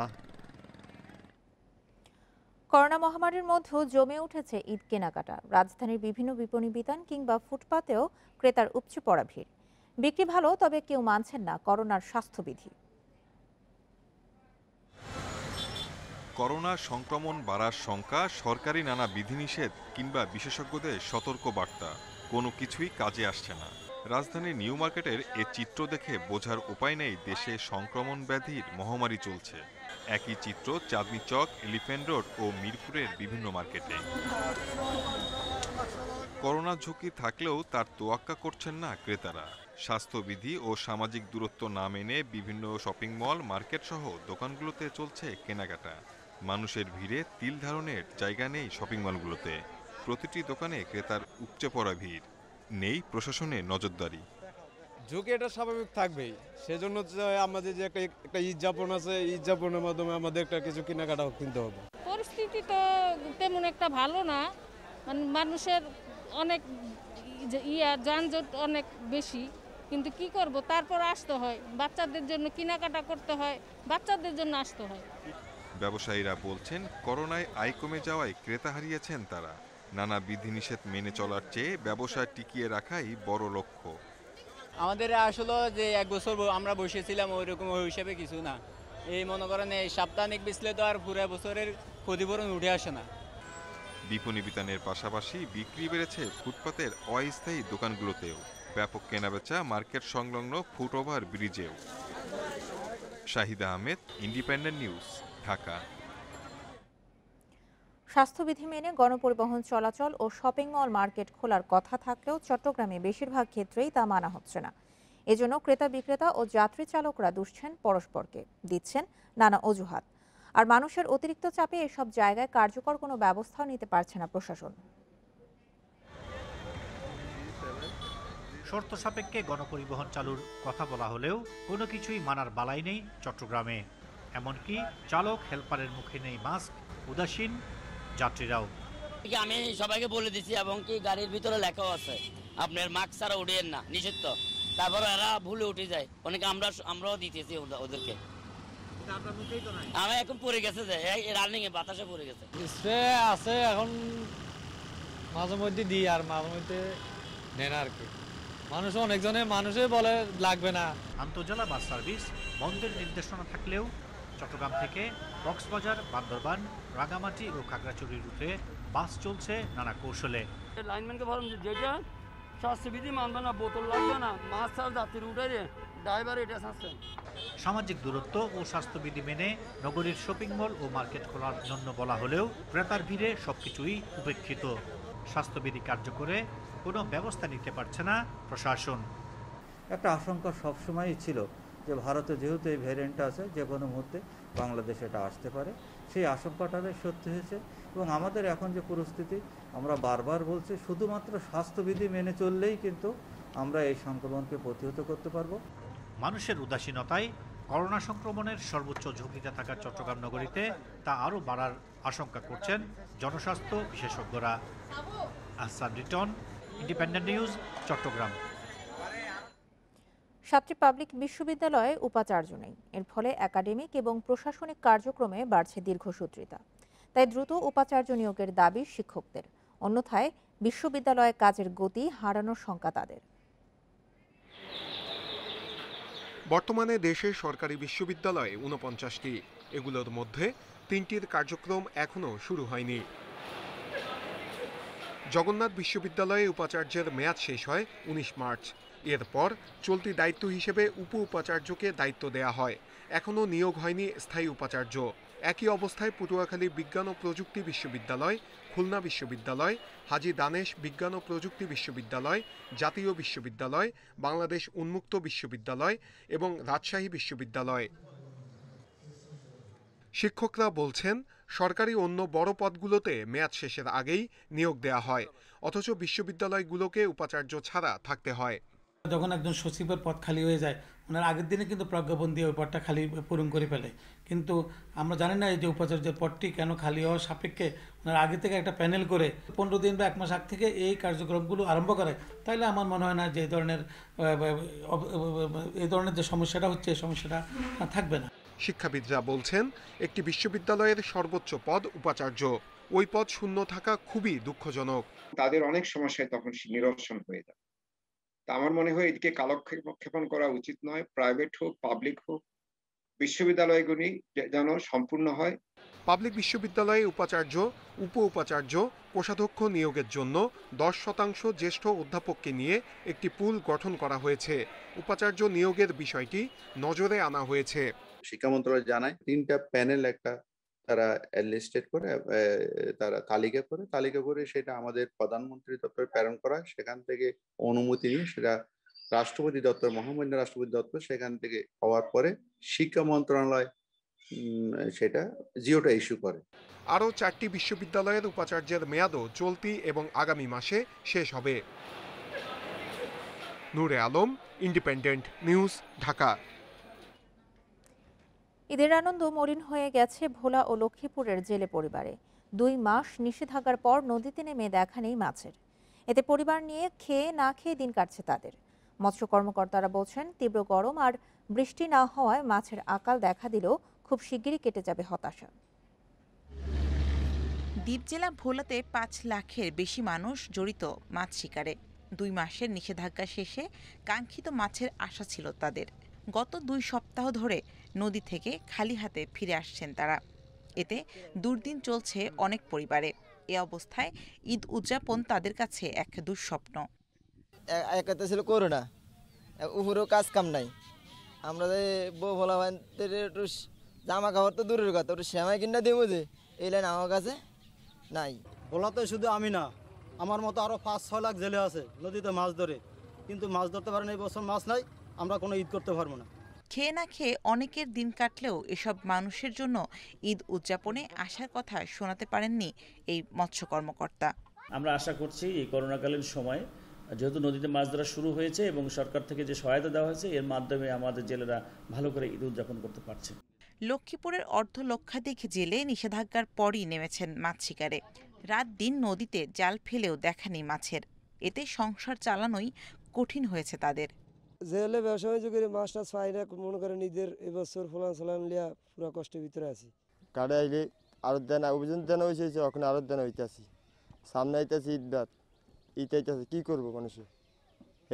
Corona মহামারীর মধ্যেও জমে উঠেছে ঈদ কেনাকাটা। রাজধানীর বিভিন্ন বিপণী বিতান কিংবা ফুটপাতেও ক্রেতার উপচে পড়া ভিড়। বিক্রি ভালো, তবে কেউ মানছেন না করোনার স্বাস্থ্যবিধি। করোনা সংক্রমণ বাড়ার শঙ্কা, সরকারি নানা বিধিনিষেধ কিংবা বিশেষজ্ঞদের সতর্ক বার্তা, কোনো কিছুই কাজে আসছে না। রাজধানীর নিউ মার্কেটের এ চিত্র দেখে বোঝার উপায় নেই দেশে সংক্রমণ ব্যাধির মহামারী চলছে। একই চিত্র চাঁদনী চক, এলিফ্যান্ট রোড ও মিরপুরের বিভিন্ন মার্কেটে। করোনা ঝুঁকি থাকলেও তার তোয়াক্কা করছেন না ক্রেতারা। স্বাস্থ্যবিধি ও সামাজিক দূরত্ব না মেনে বিভিন্ন শপিং মল, মার্কেট সহ দোকানগুলোতে চলছে কেনাকাটা। মানুষের ভিড়ে তিল ধারণের জায়গা নেই শপিং মলগুলোতে। প্রতিটি দোকানে ক্রেতার উপচে পড়া ভিড়, নেই প্রশাসনের নজরদারি। ঝুঁকি এটা স্বাভাবিক থাকবেই, সেজন্য আমাদের যে একটা ঈদ যাপন আছে, ঈদ যাপনের মাধ্যমে আমাদের একটা কিছু কেনাকাটা কিনতে হবে। পরিস্থিতি তো তেমন একটা ভালো না, মানে মানুষের অনেক যানজট অনেক বেশি, কিন্তু কি করব, তারপর আসতে হয়, বাচ্চাদের জন্য কেনাকাটা করতে হয়, বাচ্চাদের জন্য আসতে হয়। ব্যবসায়ীরা বলছেন করোনায় আয় কমে যাওয়ায় ক্রেতা হারিয়েছেন তারা। নানা বিধিনিষেধ মেনে চলার চেয়ে ব্যবসা টিকিয়ে রাখাই বড় লক্ষ্য। আমাদের আসলে যে এক বছর আমরা বসেছিলাম ওইরকম ওই হিসাবে কিছু না। এই মনে করেন এই সাপ্তাহিক বেচলে তো আর পুরো বছরের ক্ষতিপূরণ উঠে আসে না। বিপণী বিতানের পাশাপাশি বিক্রি বেড়েছে ফুটপাতের অস্থায়ী দোকানগুলোতেও। ব্যাপক কেনাবেচা মার্কেট সংলগ্ন ফুটওভার ব্রিজেও। Shahid Ahmed, Independent news, Dhaka. স্বাস্থ্যবিধি মেনে গণপরিবহন চলাচল ও শপিং মল, মার্কেট খোলার কথা থাকলেও চট্টগ্রামে বেশিরভাগ ক্ষেত্রেই তা মানা হচ্ছে না। এজন্য ক্রেতা বিক্রেতা ও যাত্রী চালকরা দুষছেন পরস্পরকে, দিচ্ছেন নানা অজুহাত। আর মানুষের অতিরিক্ত চাপে এসব জায়গায় কার্যকর কোনো ব্যবস্থাও নিতে পারছে না প্রশাসন। শর্ত সাপেক্ষে গণপরিবহন চালুর কথা বলা হলেও কোনো কিছুই মানার বালাই নেই চট্টগ্রামে। এমনকি চালক হেল্পারের মুখে নেই মাস্ক, উদাসীন যাত্রীরাও। আমি সবাইকে বলে দিচ্ছি এবং কি গাড়ির ভিতরে লেখাও আছে আপনার মাস্ক ছাড়া উঠেন না, নিষিদ্ধ। তারপর এরা ভুলে উঠে যায়, অনেকে আমরাও দিতেছি ওদেরকে। আমি এখন পড়ে গেছে যে রানিং এ বাতাসে পড়ে গেছে। স্প্রে আছে, এখন মাঝে মধ্যে দিই আর মাঝে মধ্যে নেন আর কি। মানুষ অনেকজনে মানুষে বলে লাগবে না। আন্তঃজেলা বাস সার্ভিস বন্ধের নির্দেশনা থাকলেও চট্টগ্রাম থেকে কক্সবাজার, বান্দরবান, রাঙামাটি ও খাগড়াছড়ি রুটে বাস চলছে নানা কৌশলে। লাইনম্যানকে বলুন যেটা স্বাস্থ্যবিধি মানবে না, বোতল লাগবে না, মাছ ছাড়া যাত্রী উঠে ড্রাইভার এটা ছাড়ছেন। সামাজিক দূরত্ব ও স্বাস্থ্যবিধি মেনে নগরীর শপিং মল ও মার্কেট খোলার জন্য বলা হলেও ক্রেতার ভিড়ে সবকিছুই উপেক্ষিত। স্বাস্থ্যবিধি কার্যকরে কোনো ব্যবস্থা নিতে পারছে না প্রশাসন। একটা আশঙ্কা সবসময়ই ছিল যে ভারতে যেহেতু এই ভ্যারিয়েন্টটা আছে, যে কোনো মুহূর্তে বাংলাদেশে এটা আসতে পারে। সেই আশঙ্কাটাই সত্যি হয়েছে। এবং আমাদের এখন যে পরিস্থিতি, আমরা বারবার বলছি শুধুমাত্র স্বাস্থ্যবিধি মেনে চললেই কিন্তু আমরা এই সংক্রমণকে প্রতিহত করতে পারবো। মানুষের উদাসীনতায় করোনা সংক্রমণের সর্বোচ্চ ঝুঁকিতে থাকা চট্টগ্রাম নগরীতে তা আরও বাড়ার আশঙ্কা করছেন জনস্বাস্থ্য বিশেষজ্ঞরা। Ahsan Riton, Independent News, Chattogram. 7টি পাবলিক বিশ্ববিদ্যালয়ে উপাচার্য নেই। এর ফলে একাডেমিক এবং প্রশাসনিক কার্যক্রমে বাড়ছে দীর্ঘসূত্রিতা। তাই দ্রুত উপাচার্য নিয়োগের দাবি শিক্ষকদের। অন্যথায় বিশ্ববিদ্যালয়ে কাজের গতি হারানোর শঙ্কা তাদের। বর্তমানে দেশে সরকারি বিশ্ববিদ্যালয় 49টি। এগুলোর মধ্যে 3টির কার্যক্রম এখনও শুরু হয়নি। জগন্নাথ বিশ্ববিদ্যালয়ে উপাচার্যের মেয়াদ শেষ হয় 19 মার্চ। এরপর চলতি দায়িত্ব হিসেবে উপ উপাচার্যকে দায়িত্ব দেয়া হয়। এখনও নিয়োগ হয়নি স্থায়ী উপাচার্য। একই অবস্থায় পটুয়াখালী বিজ্ঞান ও প্রযুক্তি বিশ্ববিদ্যালয়, খুলনা বিশ্ববিদ্যালয়, হাজী দানেশ বিজ্ঞান ও প্রযুক্তি বিশ্ববিদ্যালয়, জাতীয় বিশ্ববিদ্যালয়, বাংলাদেশ উন্মুক্ত বিশ্ববিদ্যালয় এবং রাজশাহী বিশ্ববিদ্যালয়। শিক্ষকরা বলছেন, সরকারি অন্য বড় পদগুলোতে মেয়াদ শেষের আগেই নিয়োগ দেয়া হয়, অথচ বিশ্ববিদ্যালয়গুলোকে উপাচার্য ছাড়া থাকতে হয়। যখন একজন সচিবের পদ খালি হয়ে যায় ওনার আগের দিনে কিন্তু প্রজ্ঞাপন দিয়ে ওই পদটা খালি পূরণ করে ফেলে, কিন্তু আমরা জানি না এই যে উপাচার্যের পদটি কেন খালি হওয়ার সাপেক্ষে ওনার আগে থেকে একটা প্যানেল করে 15 দিন বা 1 মাস আগ থেকে এই কার্যক্রমগুলো আরম্ভ করে, তাইলে আমার মনে হয় না যে এই ধরনের যে সমস্যাটা হচ্ছে এই সমস্যাটা থাকবে না। শিক্ষাবিদরা বলছেন একটি বিশ্ববিদ্যালয়ের সর্বোচ্চ পদ উপাচার্য, ওই পদ শূন্য থাকা খুবই দুঃখজনক। তাদের অনেক সমস্যায় তখন নিরসন হয়ে যায়। তা আমার মনে হয় এদিকে কালক্ষেপণ করা উচিত নয়। প্রাইভেট হোক পাবলিক হোক, বিশ্ববিদ্যালয়গুলি যেন সম্পূর্ণ হয়। পাবলিক বিশ্ববিদ্যালয়ে উপাচার্য, উপ উপাচার্য, কোষাধ্যক্ষ নিয়োগের জন্য 10% জ্যেষ্ঠ অধ্যাপককে নিয়ে একটি পুল গঠন করা হয়েছে। উপাচার্য নিয়োগের বিষয়টি নজরে আনা হয়েছে। শিক্ষা মন্ত্রণালয় জানায় 3টা প্যানেল একটা তারা লিস্টেড করে তারা তালিকা করে সেটা আমাদের প্রধানমন্ত্রী দপ্তরে প্রেরণ করা, সেখান থেকে অনুমতি নিয়ে সেটা রাষ্ট্রপতি দপ্তর, মহামান্য রাষ্ট্রপতি দপ্তর, সেখান থেকে হওয়ার পরে শিক্ষা মন্ত্রণালয় সেটা জিওটা ইস্যু করে। আরও 4টি বিশ্ববিদ্যালয়ের উপাচার্যের মেয়াদও চলতি এবং আগামী মাসে শেষ হবে। নূরে আলম, ইন্ডিপেন্ডেন্ট নিউজ, ঢাকা। ঈদের আনন্দ মলিন হয়ে গেছে ভোলা ও লক্ষ্মীপুরের জেলে পরিবারে। 2 মাস নিষেধাজ্ঞার পর নদীতে নেমে দেখা নেই মাছের। এতে পরিবার নিয়ে খেয়ে না খেয়ে দিন কাটছে তাদের। মৎস্য কর্মকর্তারা বলছেন তীব্র গরম আর বৃষ্টি না হওয়ায় মাছের আকাল দেখা দিলেও খুব শিগগিরই কেটে যাবে হতাশা। দ্বীপ জেলা ভোলাতে 5 লাখের বেশি মানুষ জড়িত মাছ শিকারে। 2 মাসের নিষেধাজ্ঞা শেষে কাঙ্ক্ষিত মাছের আশা ছিল তাদের। গত 2 সপ্তাহ ধরে নদী থেকে খালি হাতে ফিরে আসছেন তারা। এতে দুর্দিন চলছে অনেক পরিবারে। এ অবস্থায় ঈদ উদযাপন তাদের কাছে এক দুঃস্বপ্ন। একাতে ছিল করোনা, উপরেও কাজ কাম নাই। আমরা বউ ভোলা একটু জামা কাপড় তো দূরের কথা, ওটা শ্যামাই কিনা দেবো যে এই লাইন আমার কাছে নাই। ভোলাতে শুধু আমি না, আমার মতো আরও 5-6 লাখ জেলে আছে নদীতে মাছ ধরে, কিন্তু মাছ ধরতে পারেন এই বছর মাছ নাই, আমরা কোনো ঈদ করতে পারবো না। খেয়ে না খেয়ে অনেকের দিন কাটলেও এসব মানুষের জন্য ঈদ উদযাপনে আসার কথা শোনাতে পারেননি এই মৎস্য কর্মকর্তা। আমরা আশা করছি এই করোনাকালীন সময় যেহেতু নদীতে মাছ ধরা শুরু হয়েছে এবং সরকার থেকে যে সহায়তা দেওয়া হয়েছে এর মাধ্যমে আমাদের জেলেরা ভালো করে ঈদ উদযাপন করতে পারছে। লক্ষ্মীপুরের অর্ধলক্ষাধিক জেলে নিষেধাজ্ঞার পরই নেমেছেন মাছ শিকারে। রাত দিন নদীতে জাল ফেলেও দেখা নেই মাছের। এতে সংসার চালানোই কঠিন হয়েছে তাদের। জেলে ব্যবসা বাণিজ্য করে মাছ টাছ পাই না, মনে করে নিজের এবছর ফলান লিয়া পুরো কষ্টের ভিতরে আছি। কাটে আইলে আরো দেন অভিযান দেন হয়েছে, ওখানে আরো দেন হইতেছি, সামনে আইতেছি ঈদ বাদ, ঈদ আইতেছে, কি করবো মানুষে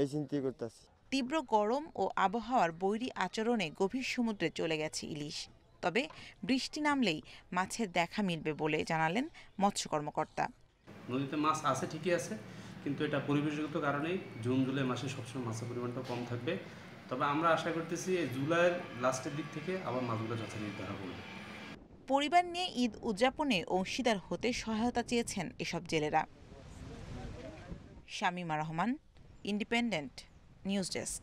এই চিন্তা করতেছি। তীব্র গরম ও আবহাওয়ার বৈরী আচরণে গভীর সমুদ্রে চলে গেছে ইলিশ। তবে বৃষ্টি নামলেই মাছের দেখা মিলবে বলে জানালেন মৎস্য কর্মকর্তা। নদীতে মাছ আছে ঠিকই আছে, কিন্তু এটা পরিবেশগত কারণেই জুন জুলাই মাসে সবসময় মাছের পরিমাণটা কম থাকবে। তবে আমরা আশা করতেছি জুলাইয়ের লাস্টের দিক থেকে আবার মাছগুলো যথাযথ ধরা পড়বে। পরিবার নিয়ে ঈদ উদযাপনে অংশীদার হতে সহায়তা চেয়েছেন এসব জেলেরা। Shamima Rahman, independent news desk.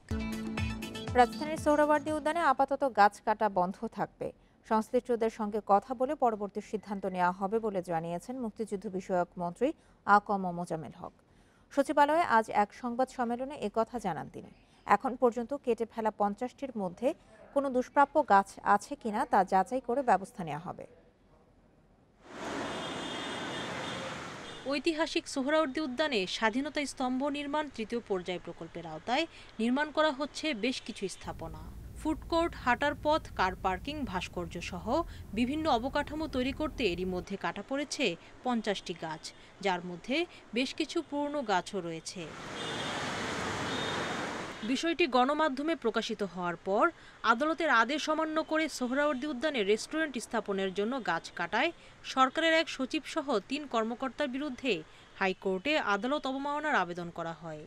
রাজধানীর সোহরাওয়ার্দী উদ্যানে আপাতত গাছ কাটা বন্ধ থাকবে। সংশ্লিষ্টদের সঙ্গে কথা বলে পরবর্তী সিদ্ধান্ত নেওয়া হবে বলে জানিয়েছেন মুক্তিযুদ্ধ বিষয়ক মন্ত্রী আকম মোজাম্মেল হক। সচিবালয়ে আজ এক সংবাদ সম্মেলনে একথা জানান তিনি। এখন পর্যন্ত কেটে ফেলা 50টির মধ্যে কোনো দুষ্প্রাপ্য গাছ আছে কিনা তা যাচাই করে ব্যবস্থা নেওয়া হবে। ঐতিহাসিক সোহরাওয়ার্দী উদ্যানে স্বাধীনতা স্তম্ভ নির্মাণ ৩য় পর্যায় প্রকল্পের আওতায় নির্মাণ করা হচ্ছে বেশ কিছু স্থাপনা। ফুডকোর্ট, হাঁটার পথ, কার পার্কিং, ভাস্কর্য সহ বিভিন্ন অবকাঠামো তৈরি করতে এরই মধ্যে কাটা পড়েছে 50টি গাছ, যার মধ্যে বেশ কিছু পুরনো গাছও রয়েছে। বিষয়টি গণমাধ্যমে প্রকাশিত হওয়ার পর আদালতের আদেশ অমান্য করে সোহরাওয়ার্দী উদ্যানে রেস্টুরেন্ট স্থাপনের জন্য গাছ কাটায় সরকারের এক সচিব সহ 3 কর্মকর্তার বিরুদ্ধে হাইকোর্টে আদালত অবমাননার আবেদন করা হয়।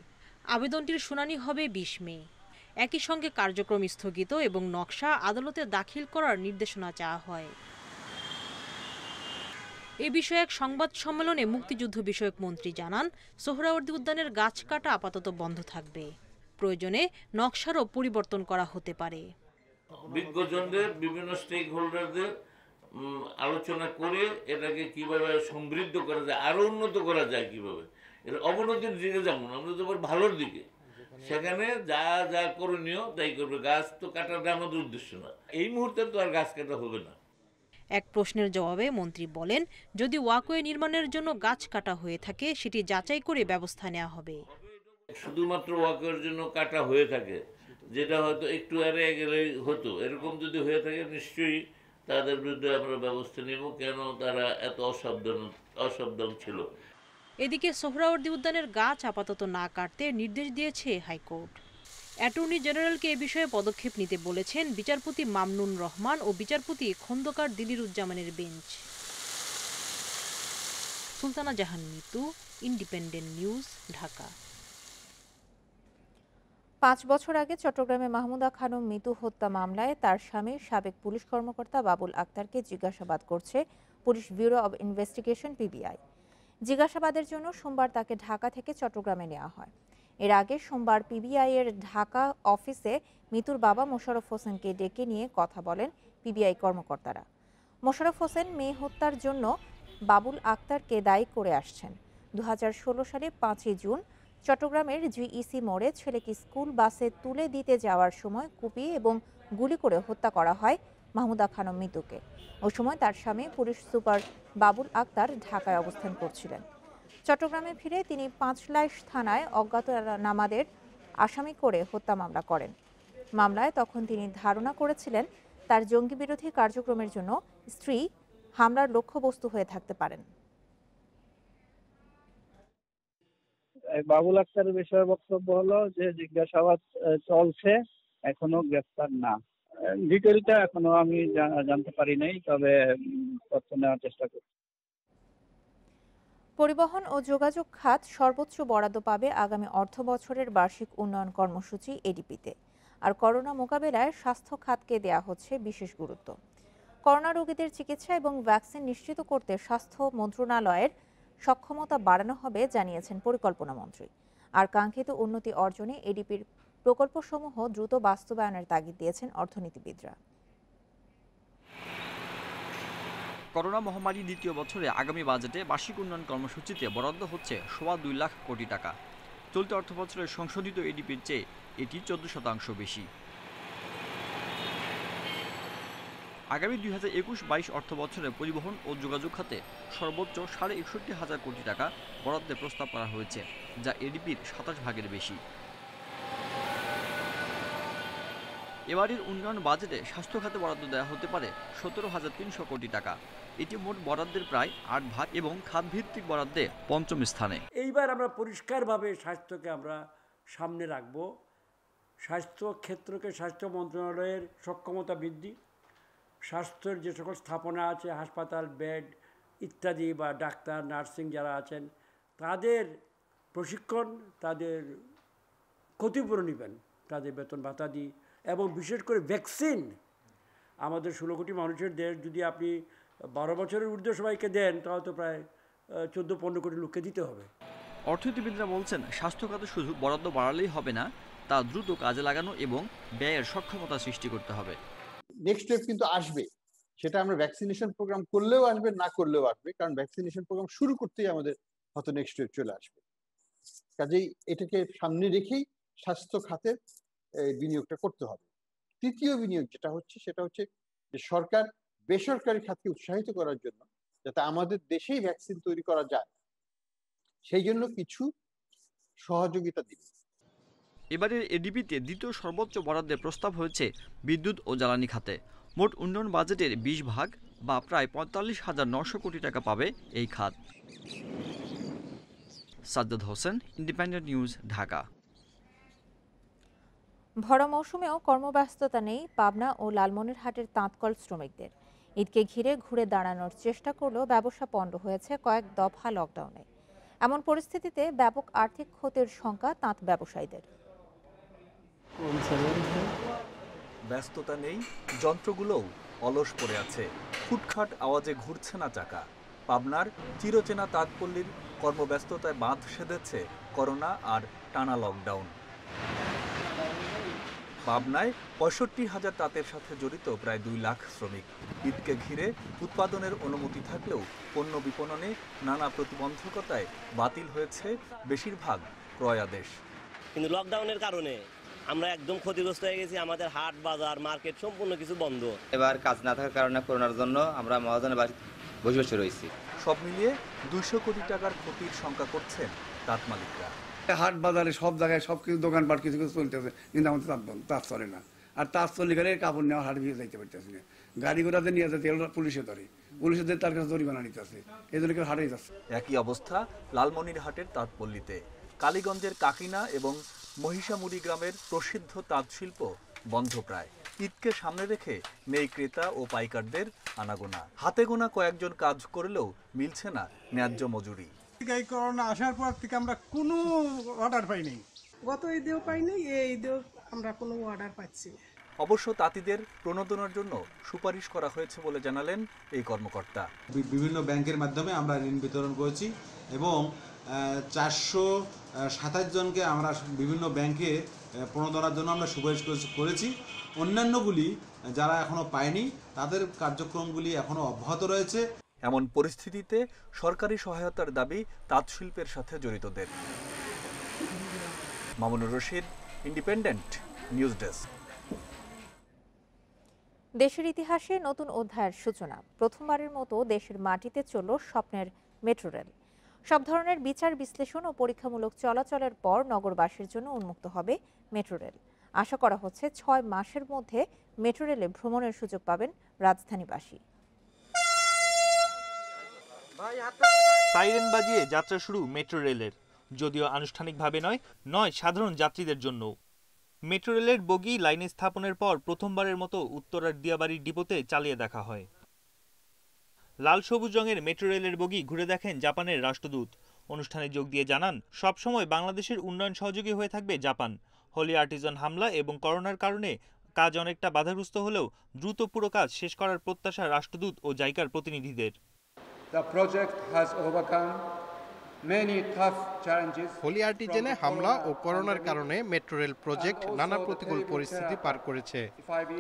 আবেদনটির শুনানি হবে 20 মে। একই সঙ্গে কার্যক্রম স্থগিত এবং নকশা আদালতে দাখিল করার নির্দেশনা চাওয়া হয়। এ বিষয়ে এক সংবাদ সম্মেলনে মুক্তিযুদ্ধ বিষয়ক মন্ত্রী জানান, সোহরাওয়ার্দী উদ্যানের গাছ কাটা আপাতত বন্ধ থাকবে। প্রয়োজনে নকশারও পরিবর্তন করা হতে পারে। বিজ্ঞজনদের, বিভিন্ন স্টেক হোল্ডারদের আলোচনা করে এটাকে কিভাবে সমৃদ্ধ করা যায়, আরো উন্নত করা যায়, কিভাবে এর অবনতির দিকে যাব না, আমরা তো ভালোর দিকে সেখানে যা যা করণীয় তাই করবে। গাছ তো কাটাটা আমাদের উদ্দেশ্য না, এই মুহূর্তে তো আর গাছ কাটা হবে না। এক প্রশ্নের জবাবে মন্ত্রী বলেন, যদি ওয়াকওয়ে নির্মাণের জন্য গাছ কাটা হয়ে থাকে সেটি যাচাই করে ব্যবস্থা নেওয়া হবে। শুধুমাত্র ওয়াকওয়ের জন্য কাটা হয়ে থাকে, যেটা হয়তো একটু এড়িয়ে গেলে হতো, এরকম যদি হয়ে থাকে নিশ্চয়ই তাদের বিরুদ্ধে আমরা ব্যবস্থা নেব। কেন তারা এত অসাবধান ছিল। এদিকে সোহরাওয়ার্দী উদ্যানের গাছ আপাতত না কাটতে নির্দেশ দিয়েছে হাইকোর্ট। অ্যাটর্নি জেনারেলকে এ বিষয়ে পদক্ষেপ নিতে বলেছেন বিচারপতি মামনুন রহমান ও বিচারপতি খন্দকার দিলিরুজ্জামানের বেঞ্চ। সুলতানা জাহান মিতু, ইন্ডিপেন্ডেন্ট নিউজ, ঢাকা। 5 বছর আগে চট্টগ্রামে মাহমুদা খানম মিতু হত্যা মামলায় তার স্বামীর সাবেক পুলিশ কর্মকর্তা বাবুল আক্তারকে জিজ্ঞাসাবাদ করছে police bureau of investigation PBI. জিজ্ঞাসাবাদের জন্য সোমবার তাকে ঢাকা থেকে চট্টগ্রামে নেওয়া হয়। এর আগে সোমবার পিবিআই এর ঢাকা অফিসে মিতুর বাবা মোশাররফ হোসেনকে ডেকে নিয়ে কথা বলেন পিবিআই কর্মকর্তারা। মোশাররফ হোসেন মেয়ে হত্যার জন্য বাবুল আক্তারকে দায়ী করে আসছেন। 2016 সালে 5 জুন চট্টগ্রামের জিইসি মোড়ে ছেলেকে স্কুল বাসে তুলে দিতে যাওয়ার সময় কুপিয়ে এবং গুলি করে হত্যা করা হয় মাহমুদা খানম মিতুকে। ওই সময় তার স্বামী পুলিশ সুপার বাবুল আক্তার ঢাকায় অবস্থান করছিলেন। চট্টগ্রামে ফিরে তিনি পাঁচলাইশ থানায় অজ্ঞাতনামাদের আসামি করে হত্যা মামলা করেন। মামলায় তখন তিনি ধারণা করেছিলেন তার জঙ্গি বিরোধী কার্যক্রমের জন্য স্ত্রী হামলার লক্ষ্যবস্তু হয়ে থাকতে পারেন। বাবুল আক্তারের বিষয়ে বক্তব্য হলো যে জিজ্ঞাসাবাদ চলছে, এখনো গ্রেফতার না। ডিটেলটা এখনো আমি জানতে পারি নাই, তবে তথ্য নেওয়ার চেষ্টা করছি। পরিবহন ও যোগাযোগ খাত সর্বোচ্চ বরাদ্দ পাবে আগামী অর্থ বছরের বার্ষিক উন্নয়ন কর্মসূচি এডিপিতে। আর করোনা মোকাবেলায় স্বাস্থ্য খাতকে দেয়া হচ্ছে বিশেষ গুরুত্ব। করোনা রোগীদের চিকিৎসা এবং ভ্যাকসিন নিশ্চিত করতে স্বাস্থ্য মন্ত্রণালয়ের সক্ষমতা বাড়ানো হবে জানিয়েছেন পরিকল্পনা মন্ত্রী। আর কাঙ্ক্ষিত উন্নতি অর্জনে এডিপির প্রকল্পসমূহ দ্রুত বাস্তবায়নের তাগিদ দিয়েছেন অর্থনীতিবিদরা। করোনা মহামারী দ্বিতীয় বছরে আগামী বাজেটে বার্ষিক উন্নয়ন কর্মসূচিতে বরাদ্দ হচ্ছে 2.25 লাখ কোটি টাকা। চলতি অর্থবছরের সংশোধিত এডিপির চেয়ে এটি 14% বেশি। আগামী 2021-22 অর্থ বছরে পরিবহন ও যোগাযোগ খাতে সর্বোচ্চ 61,500 কোটি টাকা বরাদ্দের প্রস্তাব করা হয়েছে, যা এডিপির 27 ভাগের বেশি। এবারের উন্নয়ন বাজেটে স্বাস্থ্য খাতে বরাদ্দ দেওয়া হতে পারে 17,300 কোটি টাকা। এটি মোট বরাদ্দের প্রায় 8 ভাগ এবং খাতভিত্তিক বরাদ্দে পঞ্চম স্থানে। এইবার আমরা পরিষ্কারভাবে স্বাস্থ্যকে আমরা সামনে রাখব। স্বাস্থ্য ক্ষেত্রকে স্বাস্থ্য মন্ত্রণালয়ের সক্ষমতা বৃদ্ধি, স্বাস্থ্যের যে সকল স্থাপনা আছে, হাসপাতাল, বেড ইত্যাদি, বা ডাক্তার, নার্সিং যারা আছেন তাদের প্রশিক্ষণ, তাদের ক্ষতিপূরণ নেবেন, তাদের বেতন ভাতা দিই, এবং বিশেষ করে ভ্যাকসিন। আমাদের 16 কোটি মানুষের দেশ, যদি আপনি 12 বছরের ঊর্ধ্বে সবাইকে দেন তাহলে তো প্রায় 14-15 কোটি লোককে দিতে হবে। অর্থনীতিবিদরা বলছেন স্বাস্থ্য খাতে শুধু বরাদ্দ বাড়ালেই হবে না, তা দ্রুত কাজে লাগানো এবং ব্যয়ের সক্ষমতা সৃষ্টি করতে হবে। নেক্সট ওয়েভ কিন্তু আসবে, সেটা আমরা ভ্যাকসিনেশন প্রোগ্রাম করলেও আসবে, না করলেও আসবে, কারণ ভ্যাকসিনেশন প্রোগ্রাম শুরু করতেই আমাদের হয়তো নেক্সট ওয়েভ চলে আসবে। কাজেই এটাকে সামনে রেখেই স্বাস্থ্য খাতের বিনিয়োগটা করতে হবে। তৃতীয় বিনিয়োগ যেটা হচ্ছে সেটা হচ্ছে যে সরকার বেসরকারি খাতকে উৎসাহিত করার জন্য, যাতে আমাদের দেশেই ভ্যাকসিন তৈরি করা যায়, সেই জন্য কিছু সহযোগিতা দিবে। এবারের এডিপিতে দ্বিতীয় সর্বোচ্চ বরাদ্দের প্রস্তাব হয়েছে বিদ্যুৎ ও জ্বালানি খাতে। মোট উন্নয়ন বাজেটের 20 ভাগ বা প্রায় 45,900 কোটি টাকা পাবে এই খাত। Sajjad Hossain, independent news, Dhaka. ভরা মৌসুমেও কর্মব্যস্ততা নেই পাবনা ও লালমনিরহাটের তাঁতকল শ্রমিকদের। ঈদকে ঘিরে ঘুরে দাঁড়ানোর চেষ্টা করলেও ব্যবসা পণ্ড হয়েছে কয়েক দফা লকডাউনে। এমন পরিস্থিতিতে ব্যাপক আর্থিক ক্ষতির শঙ্কা তাঁত ব্যবসায়ীদের। ব্যস্ততা নেই, যন্ত্রগুলোও অলস পড়ে আছে, ফুটখাট আওয়াজে ঘুরছে না চাকা। পাবনার চিরচেনা তাঁতপল্লীর কর্মব্যস্ততায় বাঁধ সেধেছে করোনা আর টানা লকডাউন। পাবনায় 65,000 তাঁতের সাথে জড়িত প্রায় 2 লাখ শ্রমিক। ঈদকে ঘিরে উৎপাদনের অনুমতি থাকলেও পণ্য বিপণনে নানা প্রতিবন্ধকতায় বাতিল হয়েছে বেশিরভাগ ক্রয় আদেশ। কিন্তু লকডাউনের কারণে আমরা একদম ক্ষতিগ্রস্ত হয়ে গেছি। আমাদের হাট বাজার মার্কেট সম্পূর্ণ কিছু বন্ধ। এবার কাজ না থাকার কারণে করোনার জন্য আমরা মহাজনের বাড়ি বসে বসে রয়েছি। সব মিলিয়ে 200 কোটি টাকার ক্ষতির শঙ্কা করছেন তাঁত মালিকরা। হাট বাজারে সব জায়গায় সব কিছু দোকানপাট কিছু কিছু চলতেছে, কিন্তু আমাদের তাঁত চলে না। আর তাঁত চলে গেলে কাপড় নেওয়া হাট দিয়ে যাইতে পারতেছে না। গাড়ি ঘোড়াতে নিয়ে যাচ্ছে পুলিশে ধরে, পুলিশেদের তার কাছে জরিমানা নিতে আছে, এই জন্য কেউ হাটেই যাচ্ছে। একই অবস্থা লালমনিরহাটের তাঁতপল্লীতে। কালীগঞ্জের কাকিনা এবং মহিষামুড়ি গ্রামের প্রসিদ্ধ তাঁত শিল্প বন্ধ প্রায়। ঈদকে সামনে রেখে নেই ক্রেতা ও পাইকারদের আনাগোনা। হাতে গোনা কয়েকজন কাজ করলেও মিলছে না ন্যায্য মজুরি। এই করোনা আসার পর থেকে আমরা কোনো অর্ডার পাইনি, গত ঈদেও পাইনি, এই ঈদেও আমরা কোনো অর্ডার পাচ্ছি। অবশ্য তাঁতিদের প্রণোদনার জন্য সুপারিশ করা হয়েছে বলে জানালেন এই কর্মকর্তা। বিভিন্ন ব্যাংকের মাধ্যমে আমরা ঋণ বিতরণ করেছি এবং 427 জনকে আমরা বিভিন্ন ব্যাংকে প্রণোদনার জন্য আমরা সুপারিশ করেছি। অন্যান্যগুলি যারা এখনো পায়নি তাদের কার্যক্রমগুলি এখনো অব্যাহত রয়েছে। এমন পরিস্থিতিতে সরকারি সহায়তার দাবি তাঁত শিল্পের সাথে জড়িতদের। Mamunur Rashid, independent news desk. দেশের ইতিহাসে নতুন অধ্যায়ের সূচনা। প্রথমবারের মতো দেশের মাটিতে চলল স্বপ্নের মেট্রো রেল। সব ধরনের বিচার বিশ্লেষণ ও পরীক্ষামূলক চলাচলের পর নগরবাসীর জন্য উন্মুক্ত হবে মেট্রো রেল। আশা করা হচ্ছে 6 মাসের মধ্যে মেট্রো রেলে ভ্রমণের সুযোগ পাবেন রাজধানীবাসী। সাইরেন বাজিয়ে যাত্রা শুরু মেট্রো রেলের, যদিও আনুষ্ঠানিকভাবে নয় সাধারণ যাত্রীদের জন্য। মেট্রো রেলের বগি লাইনে স্থাপনের পর প্রথমবারের মতো উত্তরার দিয়াবাড়ি ডিপোতে চালিয়ে দেখা হয়। লাল সবুজ রঙের মেট্রো রেলের বগি ঘুরে দেখেন জাপানের রাষ্ট্রদূত। অনুষ্ঠানে যোগ দিয়ে জানান, সবসময় বাংলাদেশের উন্নয়ন সহযোগী হয়ে থাকবে জাপান। হোলি আর্টিজান হামলা এবং করোনার কারণে কাজ অনেকটা বাধাগ্রস্ত হলেও দ্রুত পুরো কাজ শেষ করার প্রত্যাশা রাষ্ট্রদূত ও জাইকার প্রতিনিধিদের। হোলি আর্টিজেনে হামলা ও করোনার কারণে মেট্রো রেল প্রজেক্ট নানা প্রতিকূল পরিস্থিতি পার করেছে।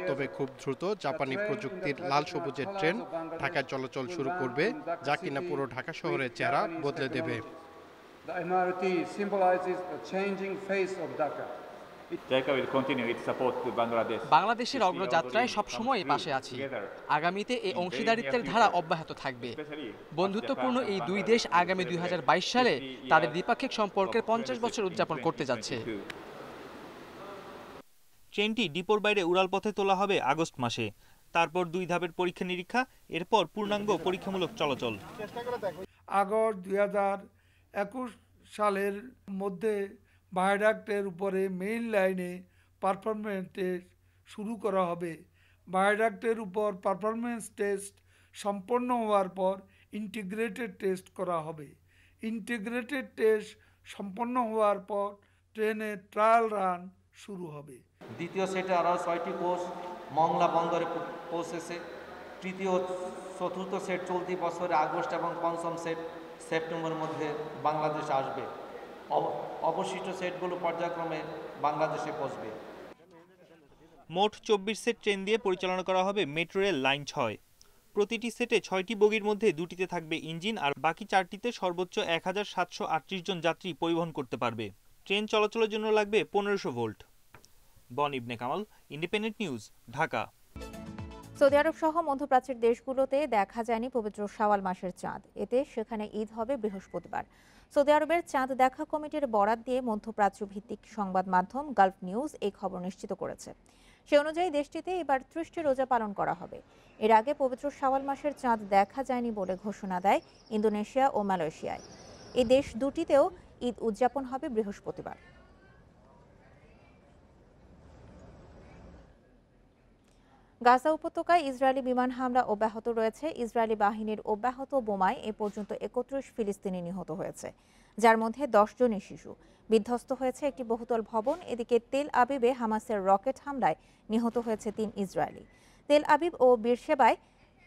তবে খুব দ্রুত জাপানি প্রযুক্তির লাল সবুজের ট্রেন ঢাকায় চলাচল শুরু করবে, যা কিনা পুরো ঢাকা শহরের চেহারা বদলে দেবে। বাংলাদেশের অগ্রযাত্রায় সবসময় পাশে আছি। আগামীতে এই অংশীদারিত্বের ধারা অব্যাহত থাকবে। বন্ধুত্বপূর্ণ এই দুই দেশ আগামী 2022 সালে তাদের দ্বিপাক্ষিক সম্পর্কের 50 বছর উদযাপন করতে যাচ্ছে। ট্রেনটি ডিপোর বাইরে উড়ালপথে তোলা হবে আগস্ট মাসে। তারপর 2 ধাপের পরীক্ষা নিরীক্ষা, এরপর পূর্ণাঙ্গ পরীক্ষামূলক চলাচল। আগস্ট 2021 সালের মধ্যে ভায়াডাক্টের উপরে মেইন লাইনে পারফরমেন্স টেস্ট শুরু করা হবে। ভায়াডাক্টের উপর পারফরমেন্স টেস্ট সম্পন্ন হওয়ার পর ইন্টিগ্রেটেড টেস্ট করা হবে। ইন্টিগ্রেটেড টেস্ট সম্পন্ন হওয়ার পর ট্রেনের ট্রায়াল রান শুরু হবে। দ্বিতীয় সেটে আরও 6টি কোচ মংলা বন্দরে পৌঁছেছে। তৃতীয় চতুর্থ সেট চলতি বছরে আগস্ট এবং পঞ্চম সেট সেপ্টেম্বরের মধ্যে বাংলাদেশে আসবে। অবশিষ্ট সেটগুলো পর্যায়ক্রমে বাংলাদেশে পৌঁছবে। মোট 24 সেট ট্রেন দিয়ে পরিচালনা করা হবে মেট্রো রেল লাইন 6। প্রতিটি সেটে 6টি বগির মধ্যে 2টিতে থাকবে ইঞ্জিন, আর বাকি 4টিতে সর্বোচ্চ 1738 জন যাত্রী পরিবহন করতে পারবে। ট্রেন চলাচলের জন্য লাগবে 1500 ভোল্ট। বন ইবনে কামাল, ইন্ডিপেন্ডেন্ট নিউজ, ঢাকা। সৌদি আরব সহ মধ্যপ্রাচ্যের দেশগুলোতে দেখা যায়নি পবিত্র শাওয়াল মাসের চাঁদ। এতে সেখানে ঈদ হবে বৃহস্পতিবার। সৌদি আরবের চাঁদ দেখা কমিটির বরাত দিয়ে মধ্যপ্রাচ্য ভিত্তিক সংবাদ মাধ্যম গালফ নিউজ এই খবর নিশ্চিত করেছে। সে অনুযায়ী দেশটিতে এবার 30টি রোজা পালন করা হবে। এর আগে পবিত্র শাওয়াল মাসের চাঁদ দেখা যায়নি বলে ঘোষণা দেয় ইন্দোনেশিয়া ও মালয়েশিয়ায়। এই দেশ দুটিতেও ঈদ উদযাপন হবে বৃহস্পতিবার। গাজা উপত্যকায় ইসরায়েলি বিমান হামলা অব্যাহত রয়েছে। ইসরায়েলি বাহিনীর অব্যাহত বোমায় এ পর্যন্ত 31 ফিলিস্তিনি নিহত হয়েছে, যার মধ্যে 10 জনই শিশু। বিধ্বস্ত হয়েছে একটি বহুতল ভবন। এদিকে তেল আবিবে হামাসের রকেট হামলায় নিহত হয়েছে 3 ইসরায়েলি। তেল আবিব ও বীরশেবায়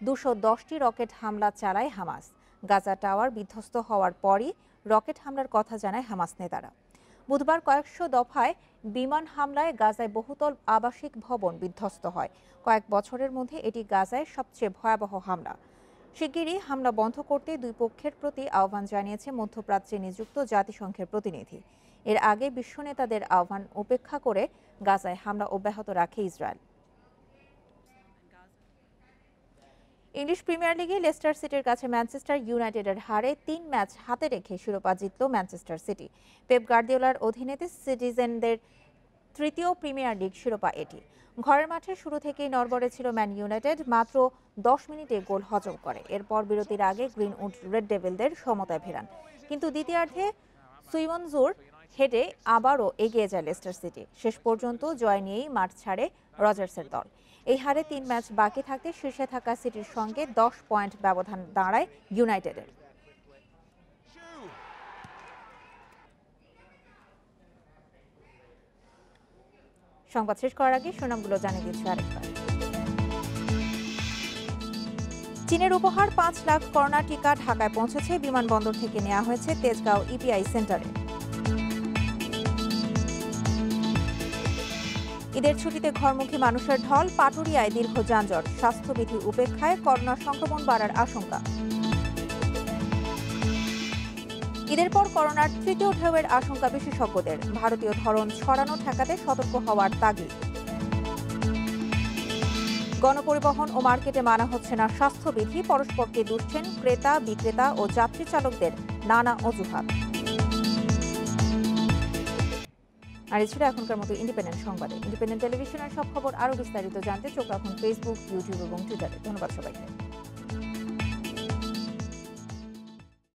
210টি রকেট হামলা চালায় হামাস। গাজা টাওয়ার বিধ্বস্ত হওয়ার পরই রকেট হামলার কথা জানায় হামাস নেতারা। বুধবার কয়েকশো দফায় বিমান হামলায় গাজায় বহুতল আবাসিক ভবন বিধ্বস্ত হয়। কয়েক বছরের মধ্যে এটি গাজায় সবচেয়ে ভয়াবহ হামলা। শিগগিরই হামলা বন্ধ করতে দুই পক্ষের প্রতি আহ্বান জানিয়েছে মধ্যপ্রাচ্যে নিযুক্ত জাতিসংঘের প্রতিনিধি। এর আগে বিশ্ব নেতাদের আহ্বান উপেক্ষা করে গাজায় হামলা অব্যাহত রাখে ইসরায়েল। ইংলিশ প্রিমিয়ার লিগে লেস্টার সিটির কাছে ম্যানচেস্টার ইউনাইটেডের হারে ৩ ম্যাচ হাতে রেখে শিরোপা জিতল ম্যানচেস্টার সিটি। পেপ গার্দিওলার অধীনেতে সিটিজেনদের তৃতীয় প্রিমিয়ার লিগ শিরোপা এটি। ঘরের মাঠে শুরু থেকেই নড়বড়ে ছিল ম্যান ইউনাইটেড, মাত্র 10 মিনিটে গোল হজম করে। এরপর বিরতির আগে গ্রিনউড রেড ডেভিলদের সমতায় ফেরান, কিন্তু দ্বিতীয়ার্ধে সুইমনজুর হেডে আবারও এগিয়ে যায় লেস্টার সিটি। শেষ পর্যন্ত জয় নিয়েই মাঠ ছাড়ে রজার্সের দল। এই হারে 3 ম্যাচ বাকি থাকতে শীর্ষে থাকা সিটির সঙ্গে 10 পয়েন্ট ব্যবধান দাঁড়ায় ইউনাইটেডের। সংবাদ শেষ করার আগে শিরোনামগুলো জানিয়ে দিচ্ছি আরেকবার। চীনের উপহার 5 লাখ করোনা টিকা ঢাকায় পৌঁছেছে। বিমানবন্দর থেকে নেওয়া হয়েছে তেজগাঁও ইপিআই সেন্টারে। ঈদের ছুটিতে ঘরমুখী মানুষের ঢল, পাটুরিয়ায় দীর্ঘ যানজট। স্বাস্থ্যবিধি উপেক্ষায় করোনা সংক্রমণ বাড়ার আশঙ্কা। ঈদের পর করোনার তৃতীয় ঢেউয়ের আশঙ্কা বিশেষজ্ঞদের। ভারতীয় ধরন ছড়ানো ঠেকাতে সতর্ক হওয়ার তাগিদ। গণপরিবহন ও মার্কেটে মানা হচ্ছে না স্বাস্থ্যবিধি, পরস্পরকে দুষছেন ক্রেতা বিক্রেতা ও যাত্রী চালকদের নানা অজুহাত। আর এই ছিল এখনকার মতো ইন্ডিপেন্ডেন্ট সংবাদে। ইন্ডিপেন্ডেন্ট টেলিভিশনের সব খবর আরও বিস্তারিত জানতে চোখ রাখুন ফেসবুক, ইউটিউব এবং টুইটারে। ধন্যবাদ সবাইকে।